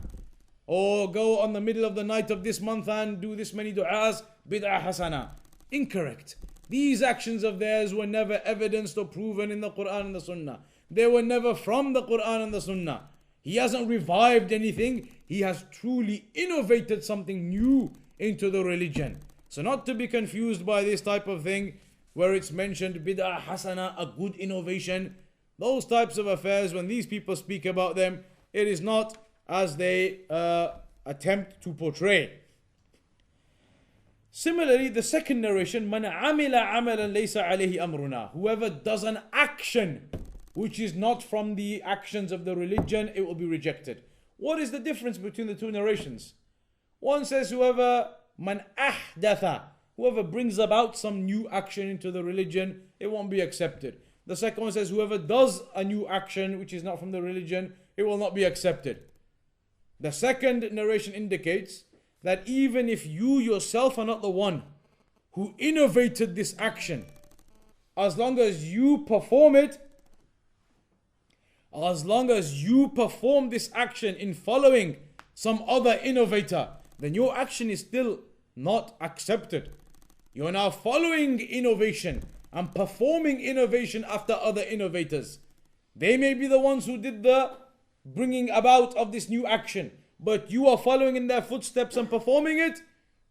A: Or go on the middle of the night of this month and do this many du'as, bid'ah hasana. Incorrect. These actions of theirs were never evidenced or proven in the Quran and the Sunnah. They were never from the Quran and the Sunnah. He hasn't revived anything. He has truly innovated something new into the religion. So not to be confused by this type of thing where it's mentioned bid'ah hasana, a good innovation. Those types of affairs, when these people speak about them, it is not as they attempt to portray. Similarly, the second narration, مَنْ عَمِلَ عَمَلًا لَيْسَ عَلَيْهِ أَمْرُنَا. Whoever does an action which is not from the actions of the religion, it will be rejected. What is the difference between the two narrations? One says whoever man ahdatha, whoever brings about some new action into the religion, it won't be accepted. The second one says whoever does a new action which is not from the religion, it will not be accepted. The second narration indicates that even if you yourself are not the one who innovated this action, as long as you perform it, as long as you perform this action in following some other innovator, then your action is still not accepted. You're now following innovation and performing innovation after other innovators. They may be the ones who did the bringing about of this new action, but you are following in their footsteps and performing it,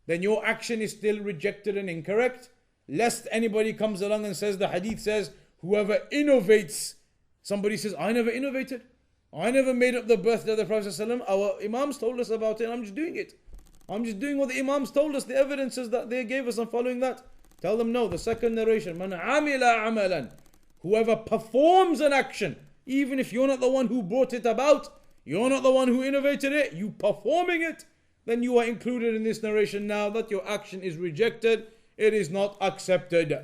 A: then your action is still rejected and incorrect. Lest anybody comes along and says, the hadith says, whoever innovates, somebody says, I never innovated. I never made up the birthday of the Prophet ﷺ. Our Imams told us about it and I'm just doing it. I'm just doing what the Imams told us, the evidences that they gave us, and following that. Tell them no. The second narration, Man amila amalan. Whoever performs an action, even if you're not the one who brought it about, you're not the one who innovated it, you performing it, then you are included in this narration now that your action is rejected. It is not accepted.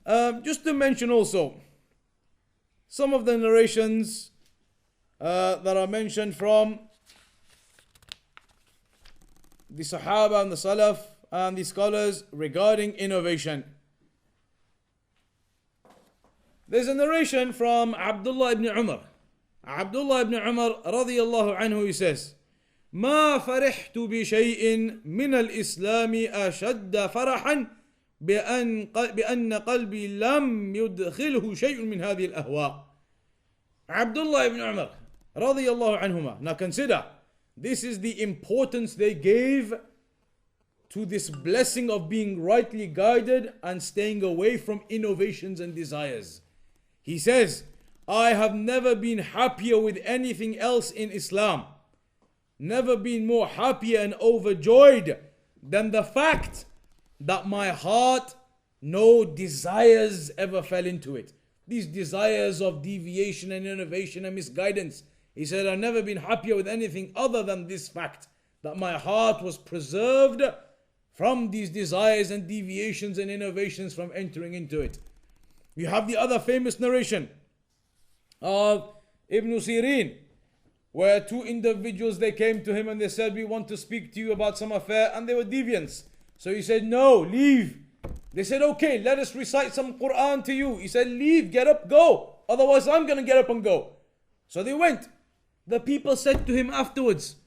A: Just to mention also, some of the narrations that are mentioned from the Sahaba and the Salaf and the scholars regarding innovation. There's a narration from Abdullah ibn Umar. Abdullah ibn Umar radiyallahu anhu, he says, ما فرحت بشيء من الإسلام أشد فرحا بأن قلبي لم يدخله شيء من هذه الأهواء. Abdullah ibn Umar radiyallahu anhuma. Now consider, this is the importance they gave to this blessing of being rightly guided and staying away from innovations and desires. He says, I have never been happier with anything else in Islam, never been more happier and overjoyed than the fact that my heart, no desires ever fell into it. These desires of deviation and innovation and misguidance. He said, I've never been happier with anything other than this fact, that my heart was preserved from these desires and deviations and innovations from entering into it. You have the other famous narration of Ibn Sirin, where two individuals, they came to him and they said, we want to speak to you about some affair, and they were deviants. So he said, no, leave. They said, okay, let us recite some Quran to you. He said, leave, get up, go. Otherwise I'm going to get up and go. So they went. The people said to him afterwards,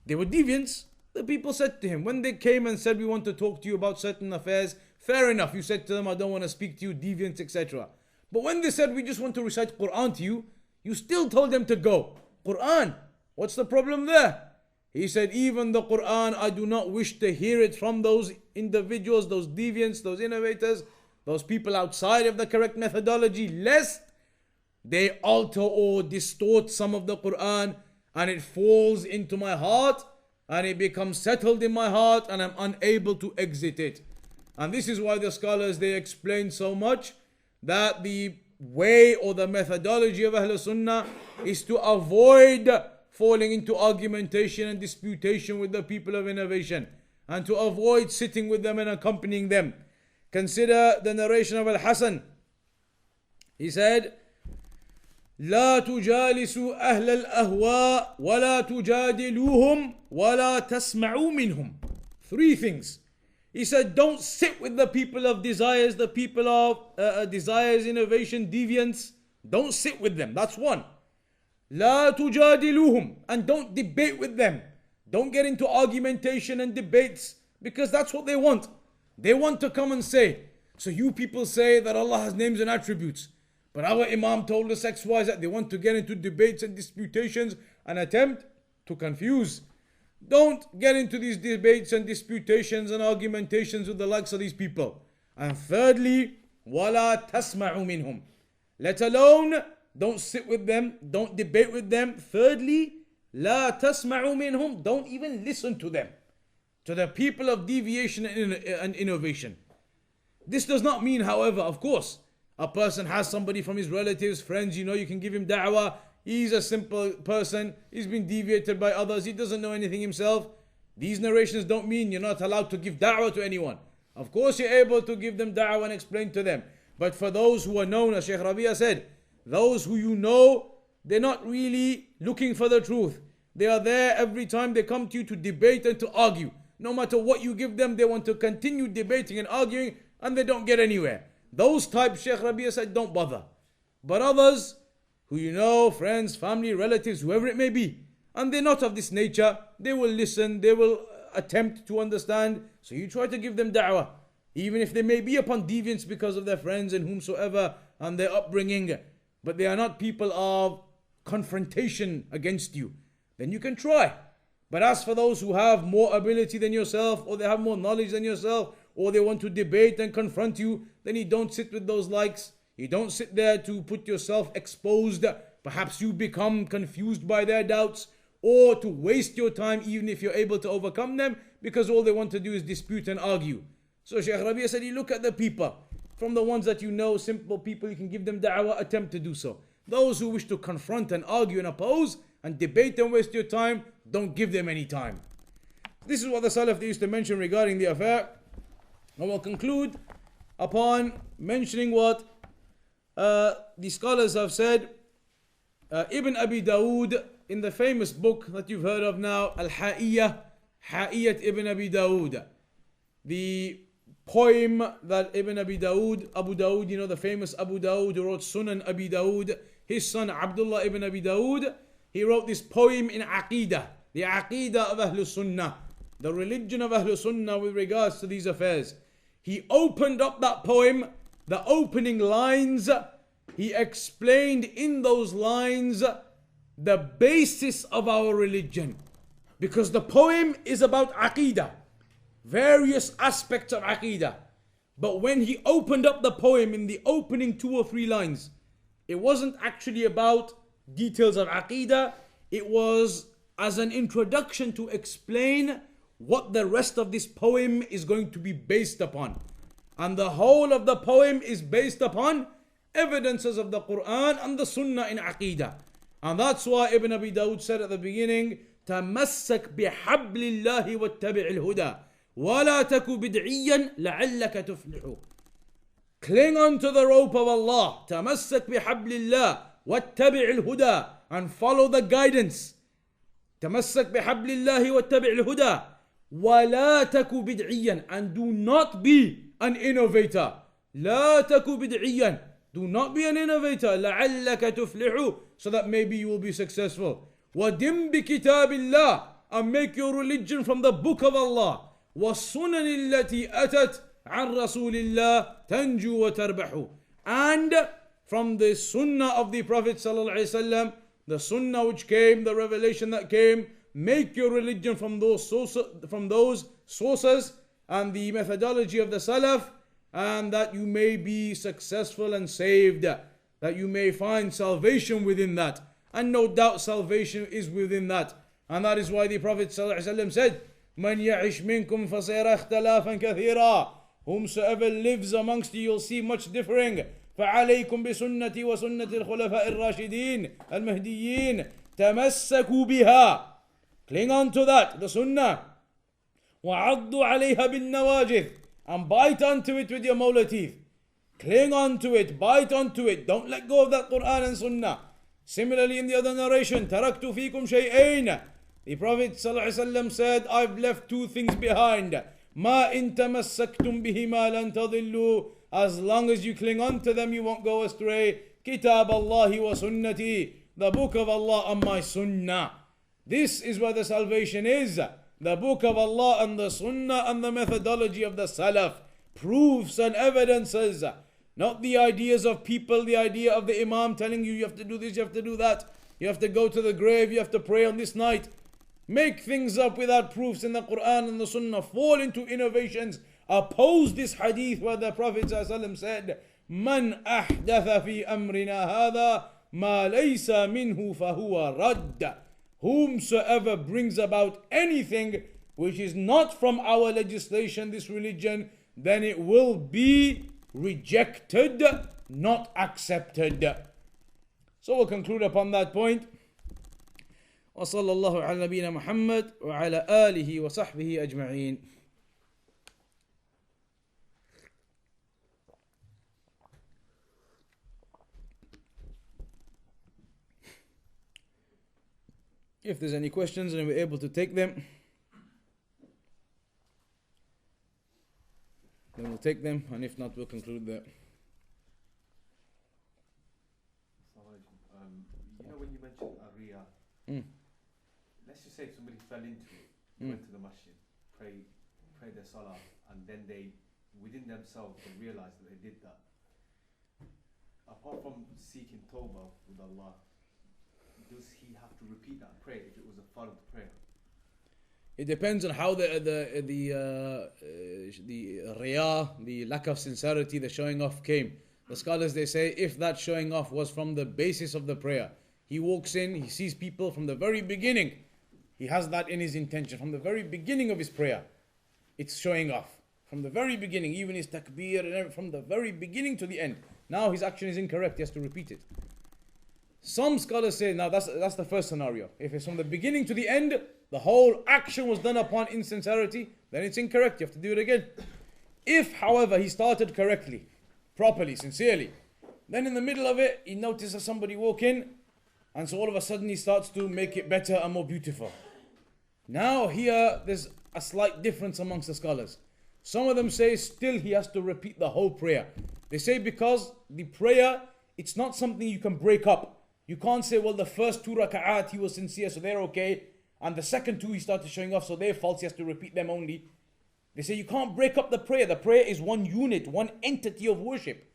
A: they were deviants. The people said to him, when they came and said, we want to talk to you about certain affairs, fair enough, you said to them, I don't want to speak to you, deviants, etc. But when they said, we just want to recite Quran to you, you still told them to go. Quran, what's the problem there? He said, even the Quran, I do not wish to hear it from those individuals, those deviants, those innovators, those people outside of the correct methodology, lest they alter or distort some of the Quran and it falls into my heart and it becomes settled in my heart and I'm unable to exit it. And this is why the scholars, they explain so much that the way or the methodology of Ahlul Sunnah is to avoid falling into argumentation and disputation with the people of innovation, and to avoid sitting with them and accompanying them. Consider the narration of Al-Hasan. He said, لا تجالسوا أهل الأهواء ولا تجادلوهم ولا تسمعوا منهم. Three things. He said, don't sit with the people of desires, the people of desires, innovation, deviance. Don't sit with them. That's one. لا تجادلوهم. And don't debate with them. Don't get into argumentation and debates, because that's what they want. They want to come and say, so you people say that Allah has names and attributes, but our Imam told us X, Y, Z. They want to get into debates and disputations and attempt to confuse. Don't get into these debates and disputations and argumentations with the likes of these people. And thirdly, وَلَا تَسْمَعُ مِنْهُمْ. Let alone, don't sit with them, don't debate with them. Thirdly, لَا تَسْمَعُ مِنْهُمْ. Don't even listen to them, to the people of deviation and innovation. This does not mean, however, of course, a person has somebody from his relatives, friends, you can give him da'wah. He's a simple person. He's been deviated by others. He doesn't know anything himself. These narrations don't mean you're not allowed to give da'wah to anyone. Of course, you're able to give them da'wah and explain to them. But for those who are known, as Shaykh Rabia said, those who you know, they're not really looking for the truth. They are there every time they come to you to debate and to argue. No matter what you give them, they want to continue debating and arguing, and they don't get anywhere. Those types, Shaykh Rabia said, don't bother. But others, who you know, friends, family, relatives, whoever it may be, and they're not of this nature, they will listen, they will attempt to understand. So you try to give them da'wah, even if they may be upon deviance because of their friends and whomsoever and their upbringing, but they are not people of confrontation against you. Then you can try. But as for those who have more ability than yourself, or they have more knowledge than yourself, or they want to debate and confront you, then you don't sit with those likes. You don't sit there to put yourself exposed. Perhaps you become confused by their doubts, or to waste your time even if you're able to overcome them, because all they want to do is dispute and argue. So Shaykh Rabi' said, you look at the people, from the ones that you know, simple people, you can give them da'wah, attempt to do so. Those who wish to confront and argue and oppose and debate and waste your time, don't give them any time. This is what the Salaf they used to mention regarding the affair. And we'll conclude upon mentioning what the scholars have said. Ibn Abi Dawood, in the famous book that you've heard of now, Al-Ha'iyah, Ha'iyat Ibn Abi Dawood. The poem that Ibn Abi Dawood, Abu Dawood, you know the famous Abu Dawood who wrote Sunan Abi Dawood, his son Abdullah ibn Abi Dawood, he wrote this poem in Aqidah, the Aqidah of Ahlul Sunnah, the religion of Ahlul Sunnah with regards to these affairs. He opened up that poem, the opening lines, he explained in those lines the basis of our religion. Because the poem is about Aqidah, various aspects of Aqidah. But when he opened up the poem in the opening 2 or 3 lines, it wasn't actually about details of Aqidah, it was as an introduction to explain what the rest of this poem is going to be based upon. And the whole of the poem is based upon evidences of the Quran and the Sunnah in Aqidah. And that's why Ibn Abi Dawud said at the beginning, تَمَسَّكْ بِحَبْلِ اللَّهِ وَاتَّبِعِ الْهُدَى وَلَا تَكُ بِدْعِيًّا لَعَلَّكَ تُفْلِحُ. Cling on to the rope of Allah. تَمَسَّكْ بِحَبْلِ اللَّهِ وَاتَّبِعِ الْهُدَى, and follow the guidance. تَمَسَّكْ بِحَبْلِ اللَّهِ وَاتَّبِعِ الْهُدَى وَلَا تَكُ بِدْعِيًّا, and do not be an innovator. لَا تَكُ بِدْعِيًّا, do not be an innovator. لَعَلَّكَ تُفْلِحُ, so that maybe you will be successful. وَدِمْ بِكِتَابِ اللَّهِ, and make your religion from the book of Allah. وَالسُّنَنِ الَّتِي أَتَتْ عَنْ رَسُولِ اللَّهِ تَنْجُو وَتَرْبَحُ, and from the sunnah of the Prophet ﷺ, the sunnah which came, the revelation that came, make your religion from those sources and the methodology of the Salaf, and that you may be successful and saved, that you may find salvation within that. And no doubt salvation is within that. And that is why the Prophet ﷺ said, مَنْ يَعِشْ مِنْكُمْ فَسَيَرَى اخْتِلَافًا كَثِيرًا, whomsoever lives amongst you, you'll see much differing. فَعَلَيْكُمْ بِسُنَّتِي وَسُنَّةِ الْخُلَفَاءِ الرَّاشِدِينَ الْمَهْدِيِّينَ تَمَسَّكُوا بِهَا, cling on to that, the sunnah. وَعَضُّوا عَلَيْهَا بِالنَّوَاجِذِ, and bite onto it with your molar teeth. Cling on to it, bite onto it, don't let go of that Quran and sunnah. Similarly in the other narration, تَرَكْتُ فِيكُمْ شَيْئَيْنَ, the Prophet ﷺ said, I've left 2 things behind. مَا إِن تَمَسَّكْتُمْ بِهِمَا لَن تَضِلُّوا, as long as you cling on to them, you won't go astray. كِتَابَ اللَّهِ وَسُنَّتِي, the book of Allah and my sunnah. This is where the salvation is. The book of Allah and the sunnah and the methodology of the Salaf. Proofs and evidences. Not the ideas of people, the idea of the Imam telling you have to do this, you have to do that. You have to go to the grave, you have to pray on this night. Make things up without proofs in the Quran and the Sunnah. Fall into innovations. Oppose this hadith where the Prophet ﷺ said, مَنْ أَحْدَثَ فِي أَمْرِنَا هَذَا مَا لَيْسَ مِنْهُ فَهُوَ رَدَّ. Whomsoever brings about anything which is not from our legislation, this religion, then it will be rejected, not accepted. So we'll conclude upon that point. وصلى الله على نبينا محمد وعلى آله وصحبه أجمعين. If there's any questions and we're able to take them, then we'll take them, and if not, we'll conclude there.
B: Let's just say somebody fell into it, went to the masjid, prayed their salah, and then they, within themselves, they realized that they did that. Apart from seeking tawbah with Allah, does he have to repeat that prayer if it was a fard prayer?
A: It depends on how the riyah, the lack of sincerity, the showing off came. The scholars, they say, if that showing off was from the basis of the prayer, he walks in, he sees people from the very beginning, he has that in his intention, from the very beginning of his prayer, it's showing off. From the very beginning, even his takbir, and everything, from the very beginning to the end. Now his action is incorrect, he has to repeat it. Some scholars say, now that's the first scenario. If it's from the beginning to the end, the whole action was done upon insincerity, then it's incorrect, you have to do it again. If, however, he started correctly, properly, sincerely, then in the middle of it, he notices somebody walk in, and so all of a sudden he starts to make it better and more beautiful. Now here, there's a slight difference amongst the scholars. Some of them say still he has to repeat the whole prayer. They say because the prayer, it's not something you can break up. You can't say, well, the first 2 raka'at he was sincere, so they're okay, and the second 2 he started showing off, so they're false, he has to repeat them only. They say you can't break up the prayer. The prayer is one unit, one entity of worship.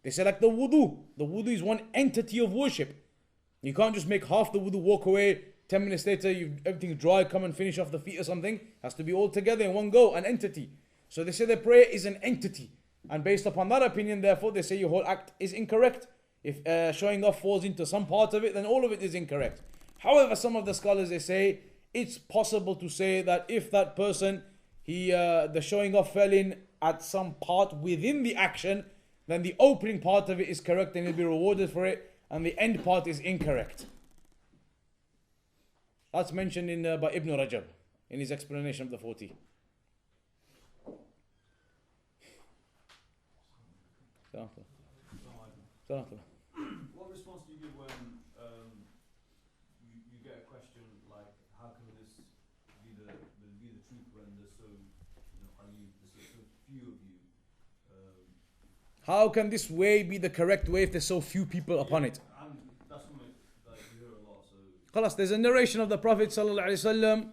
A: They say like the wudu. The wudu is one entity of worship. You can't just make half the wudu, walk away, 10 minutes later everything's dry, come and finish off the feet or something. It has to be all together in one go, an entity. So they say the prayer is an entity. And based upon that opinion, therefore, they say your whole act is incorrect. If showing off falls into some part of it, then all of it is incorrect. However, some of the scholars, they say it's possible to say that if that person, the showing off fell in at some part within the action, then the opening part of it is correct and he'll be rewarded for it, and the end part is incorrect. That's mentioned by Ibn Rajab in his explanation of the 40.
C: What response do you give when you get a question like, how can this be the truth when there's so few of you?
A: How can this way be the correct way if there's so few people upon it?
C: And that's something that you hear a lot. So
A: Khalas, there's a narration of the Prophet ﷺ,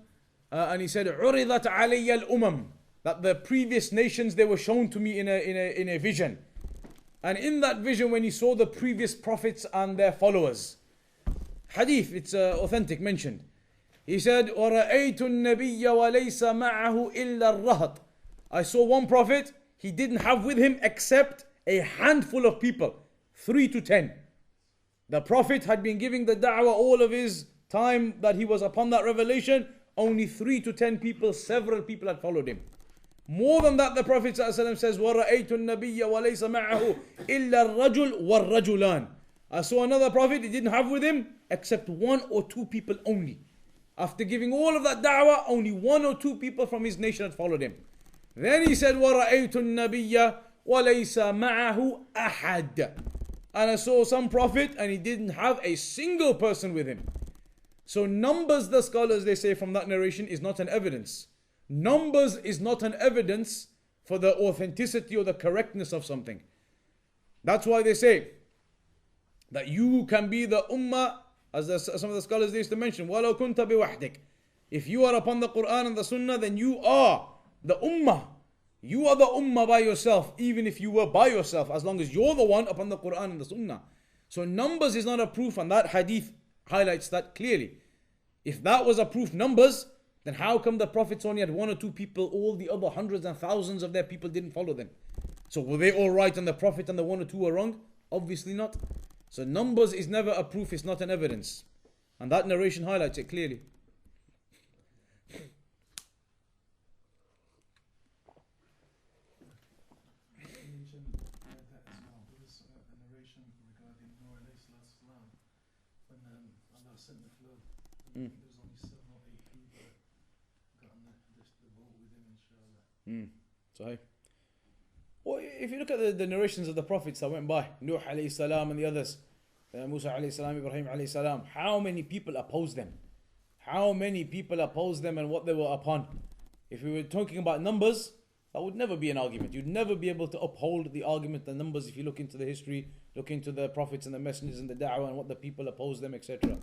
A: and he said, عُرِضَتْ عَلَيَّ الْأُمَمِ, that the previous nations, they were shown to me in a vision. And in that vision, when he saw the previous prophets and their followers, hadith, it's authentic, mentioned. He said, وَرَأَيْتُ النَّبِيَّ وَلَيْسَ مَعَهُ إِلَّا الرَّهَطِ, I saw one prophet, he didn't have with him except a handful of people, 3 to 10. The prophet had been giving the da'wah all of his time that he was upon that revelation, only 3 to 10 people, several people had followed him. More than that, the Prophet ﷺ says, وَرَأَيْتُ النَّبِيَّ وَلَيْسَ مَعَهُ إِلَّا الرَّجُلُ وَالرَّجُلَانِ, I saw another prophet, he didn't have with him except 1 or 2 people only. After giving all of that da'wah, only 1 or 2 people from his nation had followed him. Then he said, وَرَأَيْتُ النَّبِيَّ وَلَيْسَ مَعَهُ أَحَدٌ, and I saw some prophet and he didn't have a single person with him. So numbers, the scholars, they say from that narration, is not an evidence. Numbers is not an evidence for the authenticity or the correctness of something. That's why they say that you can be the ummah, as some of the scholars they used to mention, وَلَوْ كُنْتَ بِوَحْدِكَ, if you are upon the Quran and the Sunnah, then you are the ummah. You are the ummah by yourself, even if you were by yourself, as long as you're the one upon the Quran and the Sunnah. So numbers is not a proof, and that hadith highlights that clearly. If that was a proof, numbers, then how come the prophets only had 1 or 2 people, all the other hundreds and thousands of their people didn't follow them? So were they all right and the prophet and the 1 or 2 were wrong? Obviously not. So numbers is never a proof, it's not an evidence. And that narration highlights it clearly. Sahih. Well, if you look at the narrations of the prophets that went by, Nuh alayhi salam and the others, Musa alayhi salam, Ibrahim alayhi salam, how many people opposed them? How many people opposed them and what they were upon? If we were talking about numbers, that would never be an argument. You'd never be able to uphold the argument, the numbers, if you look into the history, look into the prophets and the messengers and the da'wah and what the people opposed them, etc.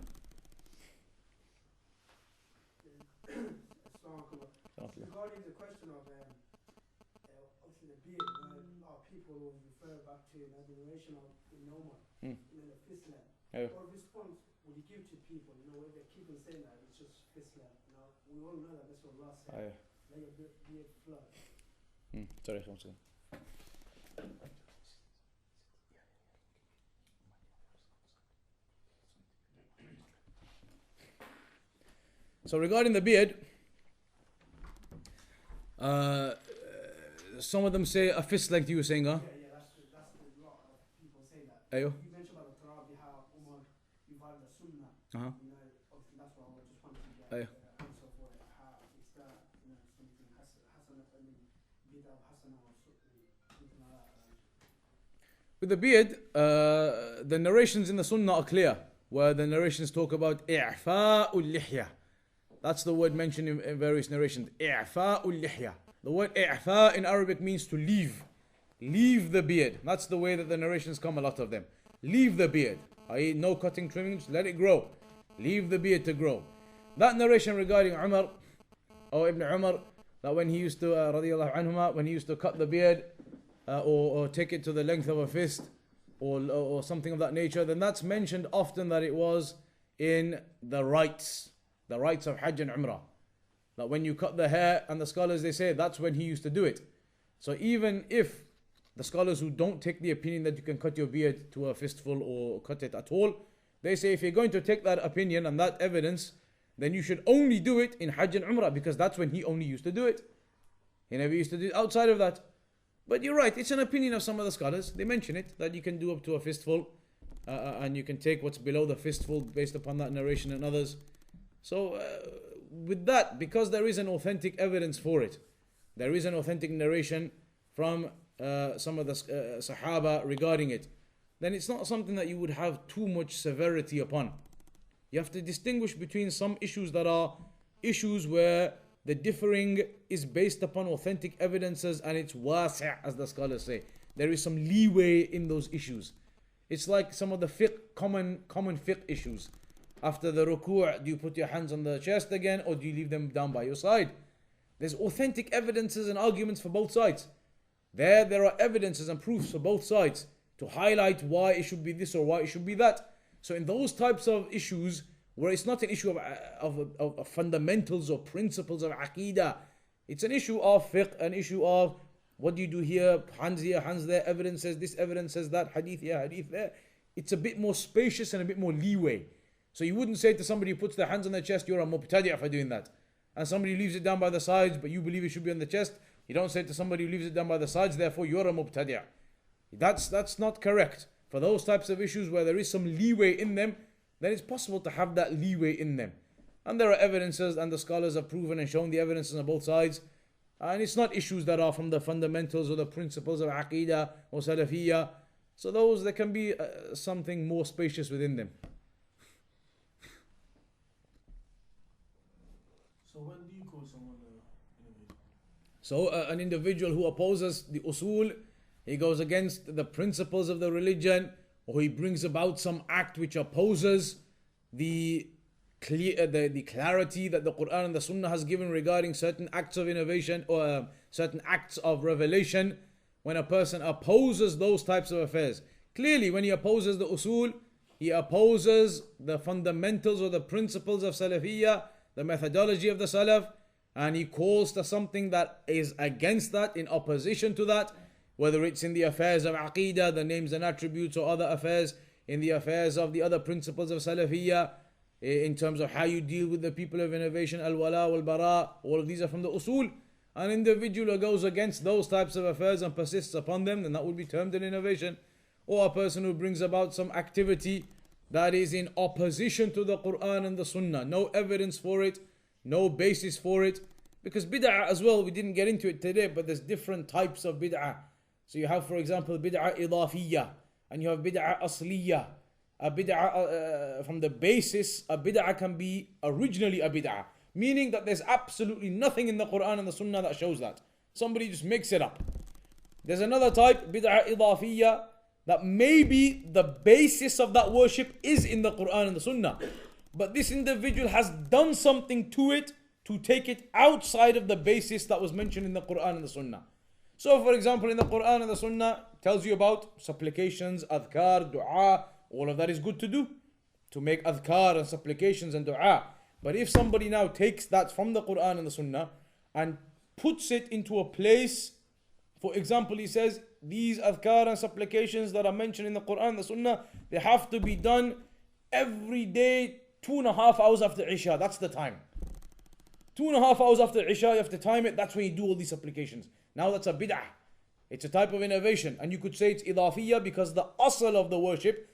D: regarding the question of obviously the beard, a lot of people will refer back to the narration of Umar, the Islam.
A: Yeah.
D: What response would you give to people, where they keep on saying that it's just Islam? We all know that that's what Allah said. Let your beard flow.
A: Sorry, one second. So regarding the beard, some of them say a fist length. You were saying, huh?
D: Yeah, that's a lot of people say that.
A: Ayo.
D: You mentioned about the Tarabi, how Umar revived the Sunnah.
A: Uh-huh.
D: Obviously that's what I just wanted to get
A: Ayo.
D: answer for it. How it's that, something Hassan, bid of Hassan or something like that.
A: With the beard, the narrations in the Sunnah are clear, where the narrations talk about i'fa'ul lihya. That's the word mentioned in various narrations. I'fa'ul lihya. The word i'fa in Arabic means to leave. Leave the beard. That's the way that the narrations come, a lot of them. Leave the beard. I.e., no cutting, trimming, just let it grow. Leave the beard to grow. That narration regarding Umar, or Ibn Umar, that when he used to, radiyallahu anhuma, when he used to cut the beard, or take it to the length of a fist, or something of that nature, then that's mentioned often that it was in the rites of Hajj and Umrah. That when you cut the hair, and the scholars they say that's when he used to do it. So even if the scholars who don't take the opinion that you can cut your beard to a fistful or cut it at all, they say if you're going to take that opinion and that evidence, then you should only do it in Hajj and Umrah, because that's when he only used to do it. He never used to do it outside of that. But you're right, it's an opinion of some of the scholars. They mention it, that you can do up to a fistful, and you can take what's below the fistful based upon that narration and others. So with that, because there is an authentic evidence for it, there is an authentic narration from some of the Sahaba regarding it, then it's not something that you would have too much severity upon. You have to distinguish between some issues that are issues where the differing is based upon authentic evidences and it's wasi', as the scholars say. There is some leeway in those issues. It's like some of the common fiqh issues. After the ruku', do you put your hands on the chest again, or do you leave them down by your side? There's authentic evidences and arguments for both sides. There are evidences and proofs for both sides to highlight why it should be this or why it should be that. So in those types of issues, where it's not an issue of fundamentals or principles of aqidah, it's an issue of fiqh, an issue of what do you do here, hands there, evidence says this, evidence says that, hadith here, hadith there. It's a bit more spacious and a bit more leeway. So you wouldn't say to somebody who puts their hands on their chest, you're a mubtadi' for doing that. And somebody leaves it down by the sides, but you believe it should be on the chest. You don't say to somebody who leaves it down by the sides, therefore you're a mubtadi'. That's not correct. For those types of issues where there is some leeway in them, then it's possible to have that leeway in them. And there are evidences, and the scholars have proven and shown the evidences on both sides. And it's not issues that are from the fundamentals or the principles of aqidah or salafiyah. So those, there can be something more spacious within them.
E: So when do you call someone innovator?
A: So an individual who opposes the usul, he goes against the principles of the religion, or he brings about some act which opposes the clarity that the Quran and the Sunnah has given regarding certain acts of innovation or certain acts of revelation. When a person opposes those types of affairs, clearly when he opposes the usul, he opposes the fundamentals or the principles of Salafiyah, the methodology of the Salaf, and he calls to something that is against that, in opposition to that, whether it's in the affairs of Aqidah, the names and attributes, or other affairs, in the affairs of the other principles of Salafiyah, in terms of how you deal with the people of innovation, al-wala wal-bara, all of these are from the usul. An individual who goes against those types of affairs and persists upon them, then that would be termed an innovation. Or a person who brings about some activity that is in opposition to the Quran and the Sunnah. No evidence for it, no basis for it. Because bid'ah as well, we didn't get into it today, but there's different types of bid'ah. So you have, for example, bid'ah idafiyah, and you have bid'ah asliyah. A bid'ah, from the basis, a bid'ah can be originally a bid'ah, meaning that there's absolutely nothing in the Quran and the Sunnah that shows that. Somebody just makes it up. There's another type, bid'ah idafiyah, that maybe the basis of that worship is in the Quran and the Sunnah, but this individual has done something to it to take it outside of the basis that was mentioned in the Quran and the Sunnah. So for example, in the Quran and the Sunnah tells you about supplications, adhkar, dua, all of that is good to do. To make adhkar and supplications and dua. But if somebody now takes that from the Quran and the Sunnah and puts it into a place, for example, he says, these adhkar and supplications that are mentioned in the Quran and the Sunnah, they have to be done every day, 2.5 hours after Isha. That's the time. 2.5 hours after Isha, you have to time it. That's when you do all these supplications. Now that's a bid'ah. It's a type of innovation. And you could say it's idafiyya because the asl of the worship,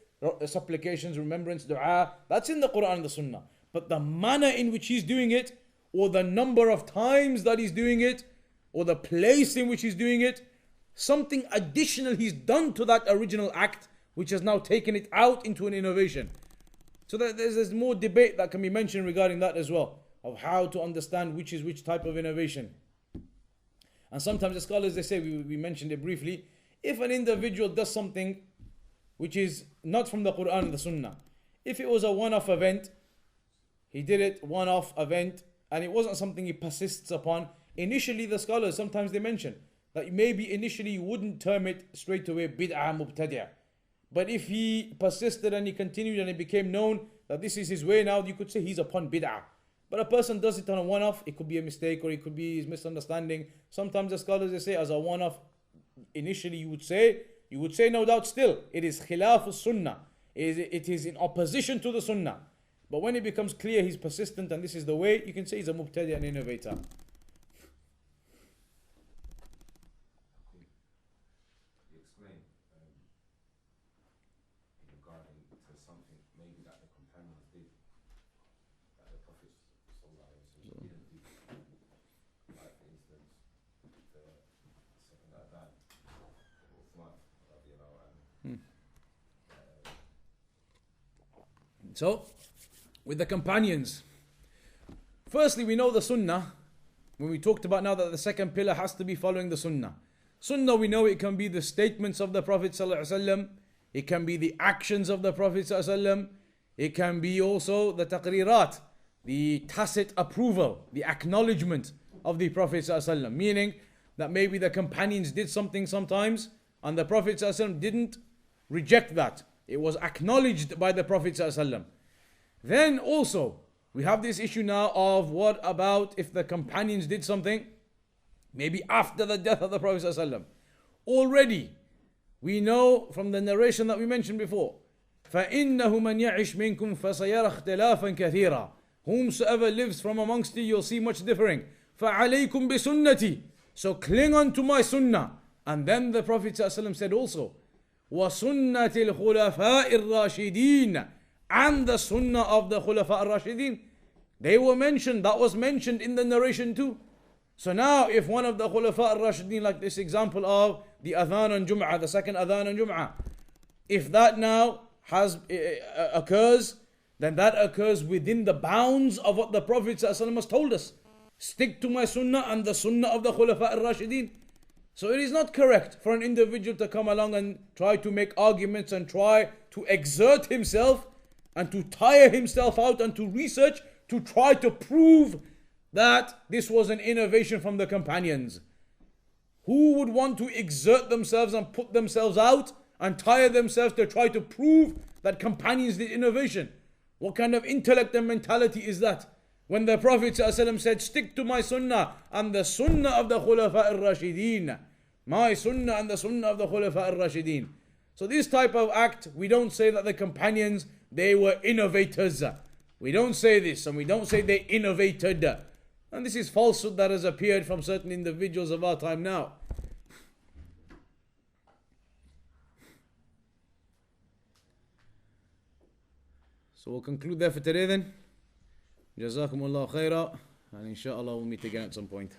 A: supplications, remembrance, dua, that's in the Quran and the Sunnah. But the manner in which he's doing it, or the number of times that he's doing it, or the place in which he's doing it, something additional he's done to that original act, which has now taken it out into an innovation. So there's more debate that can be mentioned regarding that as well, of how to understand which is which type of innovation. And sometimes the scholars, they say, we mentioned it briefly, if an individual does something which is not from the Quran and the Sunnah, if it was a one-off event, he did it, one-off event, and it wasn't something he persists upon, initially the scholars, sometimes they mention that maybe initially you wouldn't term it straight away bid'ah mubtadi'ah. But if he persisted and he continued and it became known that this is his way now, you could say he's upon bid'ah. But a person does it on a one-off, it could be a mistake or it could be his misunderstanding. Sometimes the scholars, they say as a one-off, initially you would say no doubt still, it is khilaf sunnah. It is in opposition to the sunnah. But when it becomes clear he's persistent and this is the way, you can say he's a mubtadi' and innovator.
F: You explain regarding to something maybe that the companions did, that the Prophet didn't do. Like for instance, something like that.
A: So, with the companions, firstly we know the sunnah, when we talked about now that the second pillar has to be following the sunnah. Sunnah, we know it can be the statements of the Prophet ﷺ, it can be the actions of the Prophet ﷺ, it can be also the taqrirat, the tacit approval, the acknowledgement of the Prophet ﷺ, meaning that maybe the companions did something sometimes and the Prophet ﷺ didn't reject that. It was acknowledged by the Prophet ﷺ. Then also, we have this issue now of what about if the companions did something, maybe after the death of the Prophet ﷺ. Already, we know from the narration that we mentioned before, فَإِنَّهُ مَنْ يَعِشْ مِنْكُمْ فَسَيَرَ اخْتِلَافًا كَثِيرًا. Whomsoever lives from amongst you, you'll see much differing. فَعَلَيْكُمْ بِسُنَّتِي. So cling on to my sunnah. And then the Prophet ﷺ said also, وَسُنَّةِ الْخُلَفَاءِ الرَّاشِدِينَ. And the sunnah of the Khulafa al-Rashidin. They were mentioned, that was mentioned in the narration too. So now if one of the Khulafa al-Rashidin, like this example of the adhan on Jum'ah, the second adhan on Jum'ah, if that now occurs, then that occurs within the bounds of what the Prophet ﷺ has told us. Stick to my sunnah and the sunnah of the Khulafa al-Rashidin. So it is not correct for an individual to come along and try to make arguments and try to exert himself and to tire himself out and to research to try to prove that this was an innovation from the companions. Who would want to exert themselves and put themselves out and tire themselves to try to prove that companions did innovation? What kind of intellect and mentality is that? When the Prophet ﷺ said, stick to my sunnah and the sunnah of the Khulafa al-Rashidin. My sunnah and the sunnah of the Khulafa al-Rashidin. So this type of act, we don't say that the companions, they were innovators. We don't say this, and we don't say they innovated. And this is falsehood that has appeared from certain individuals of our time now. So we'll conclude there for today then. Jazakumullah khaira, and inshallah we'll meet again at some point.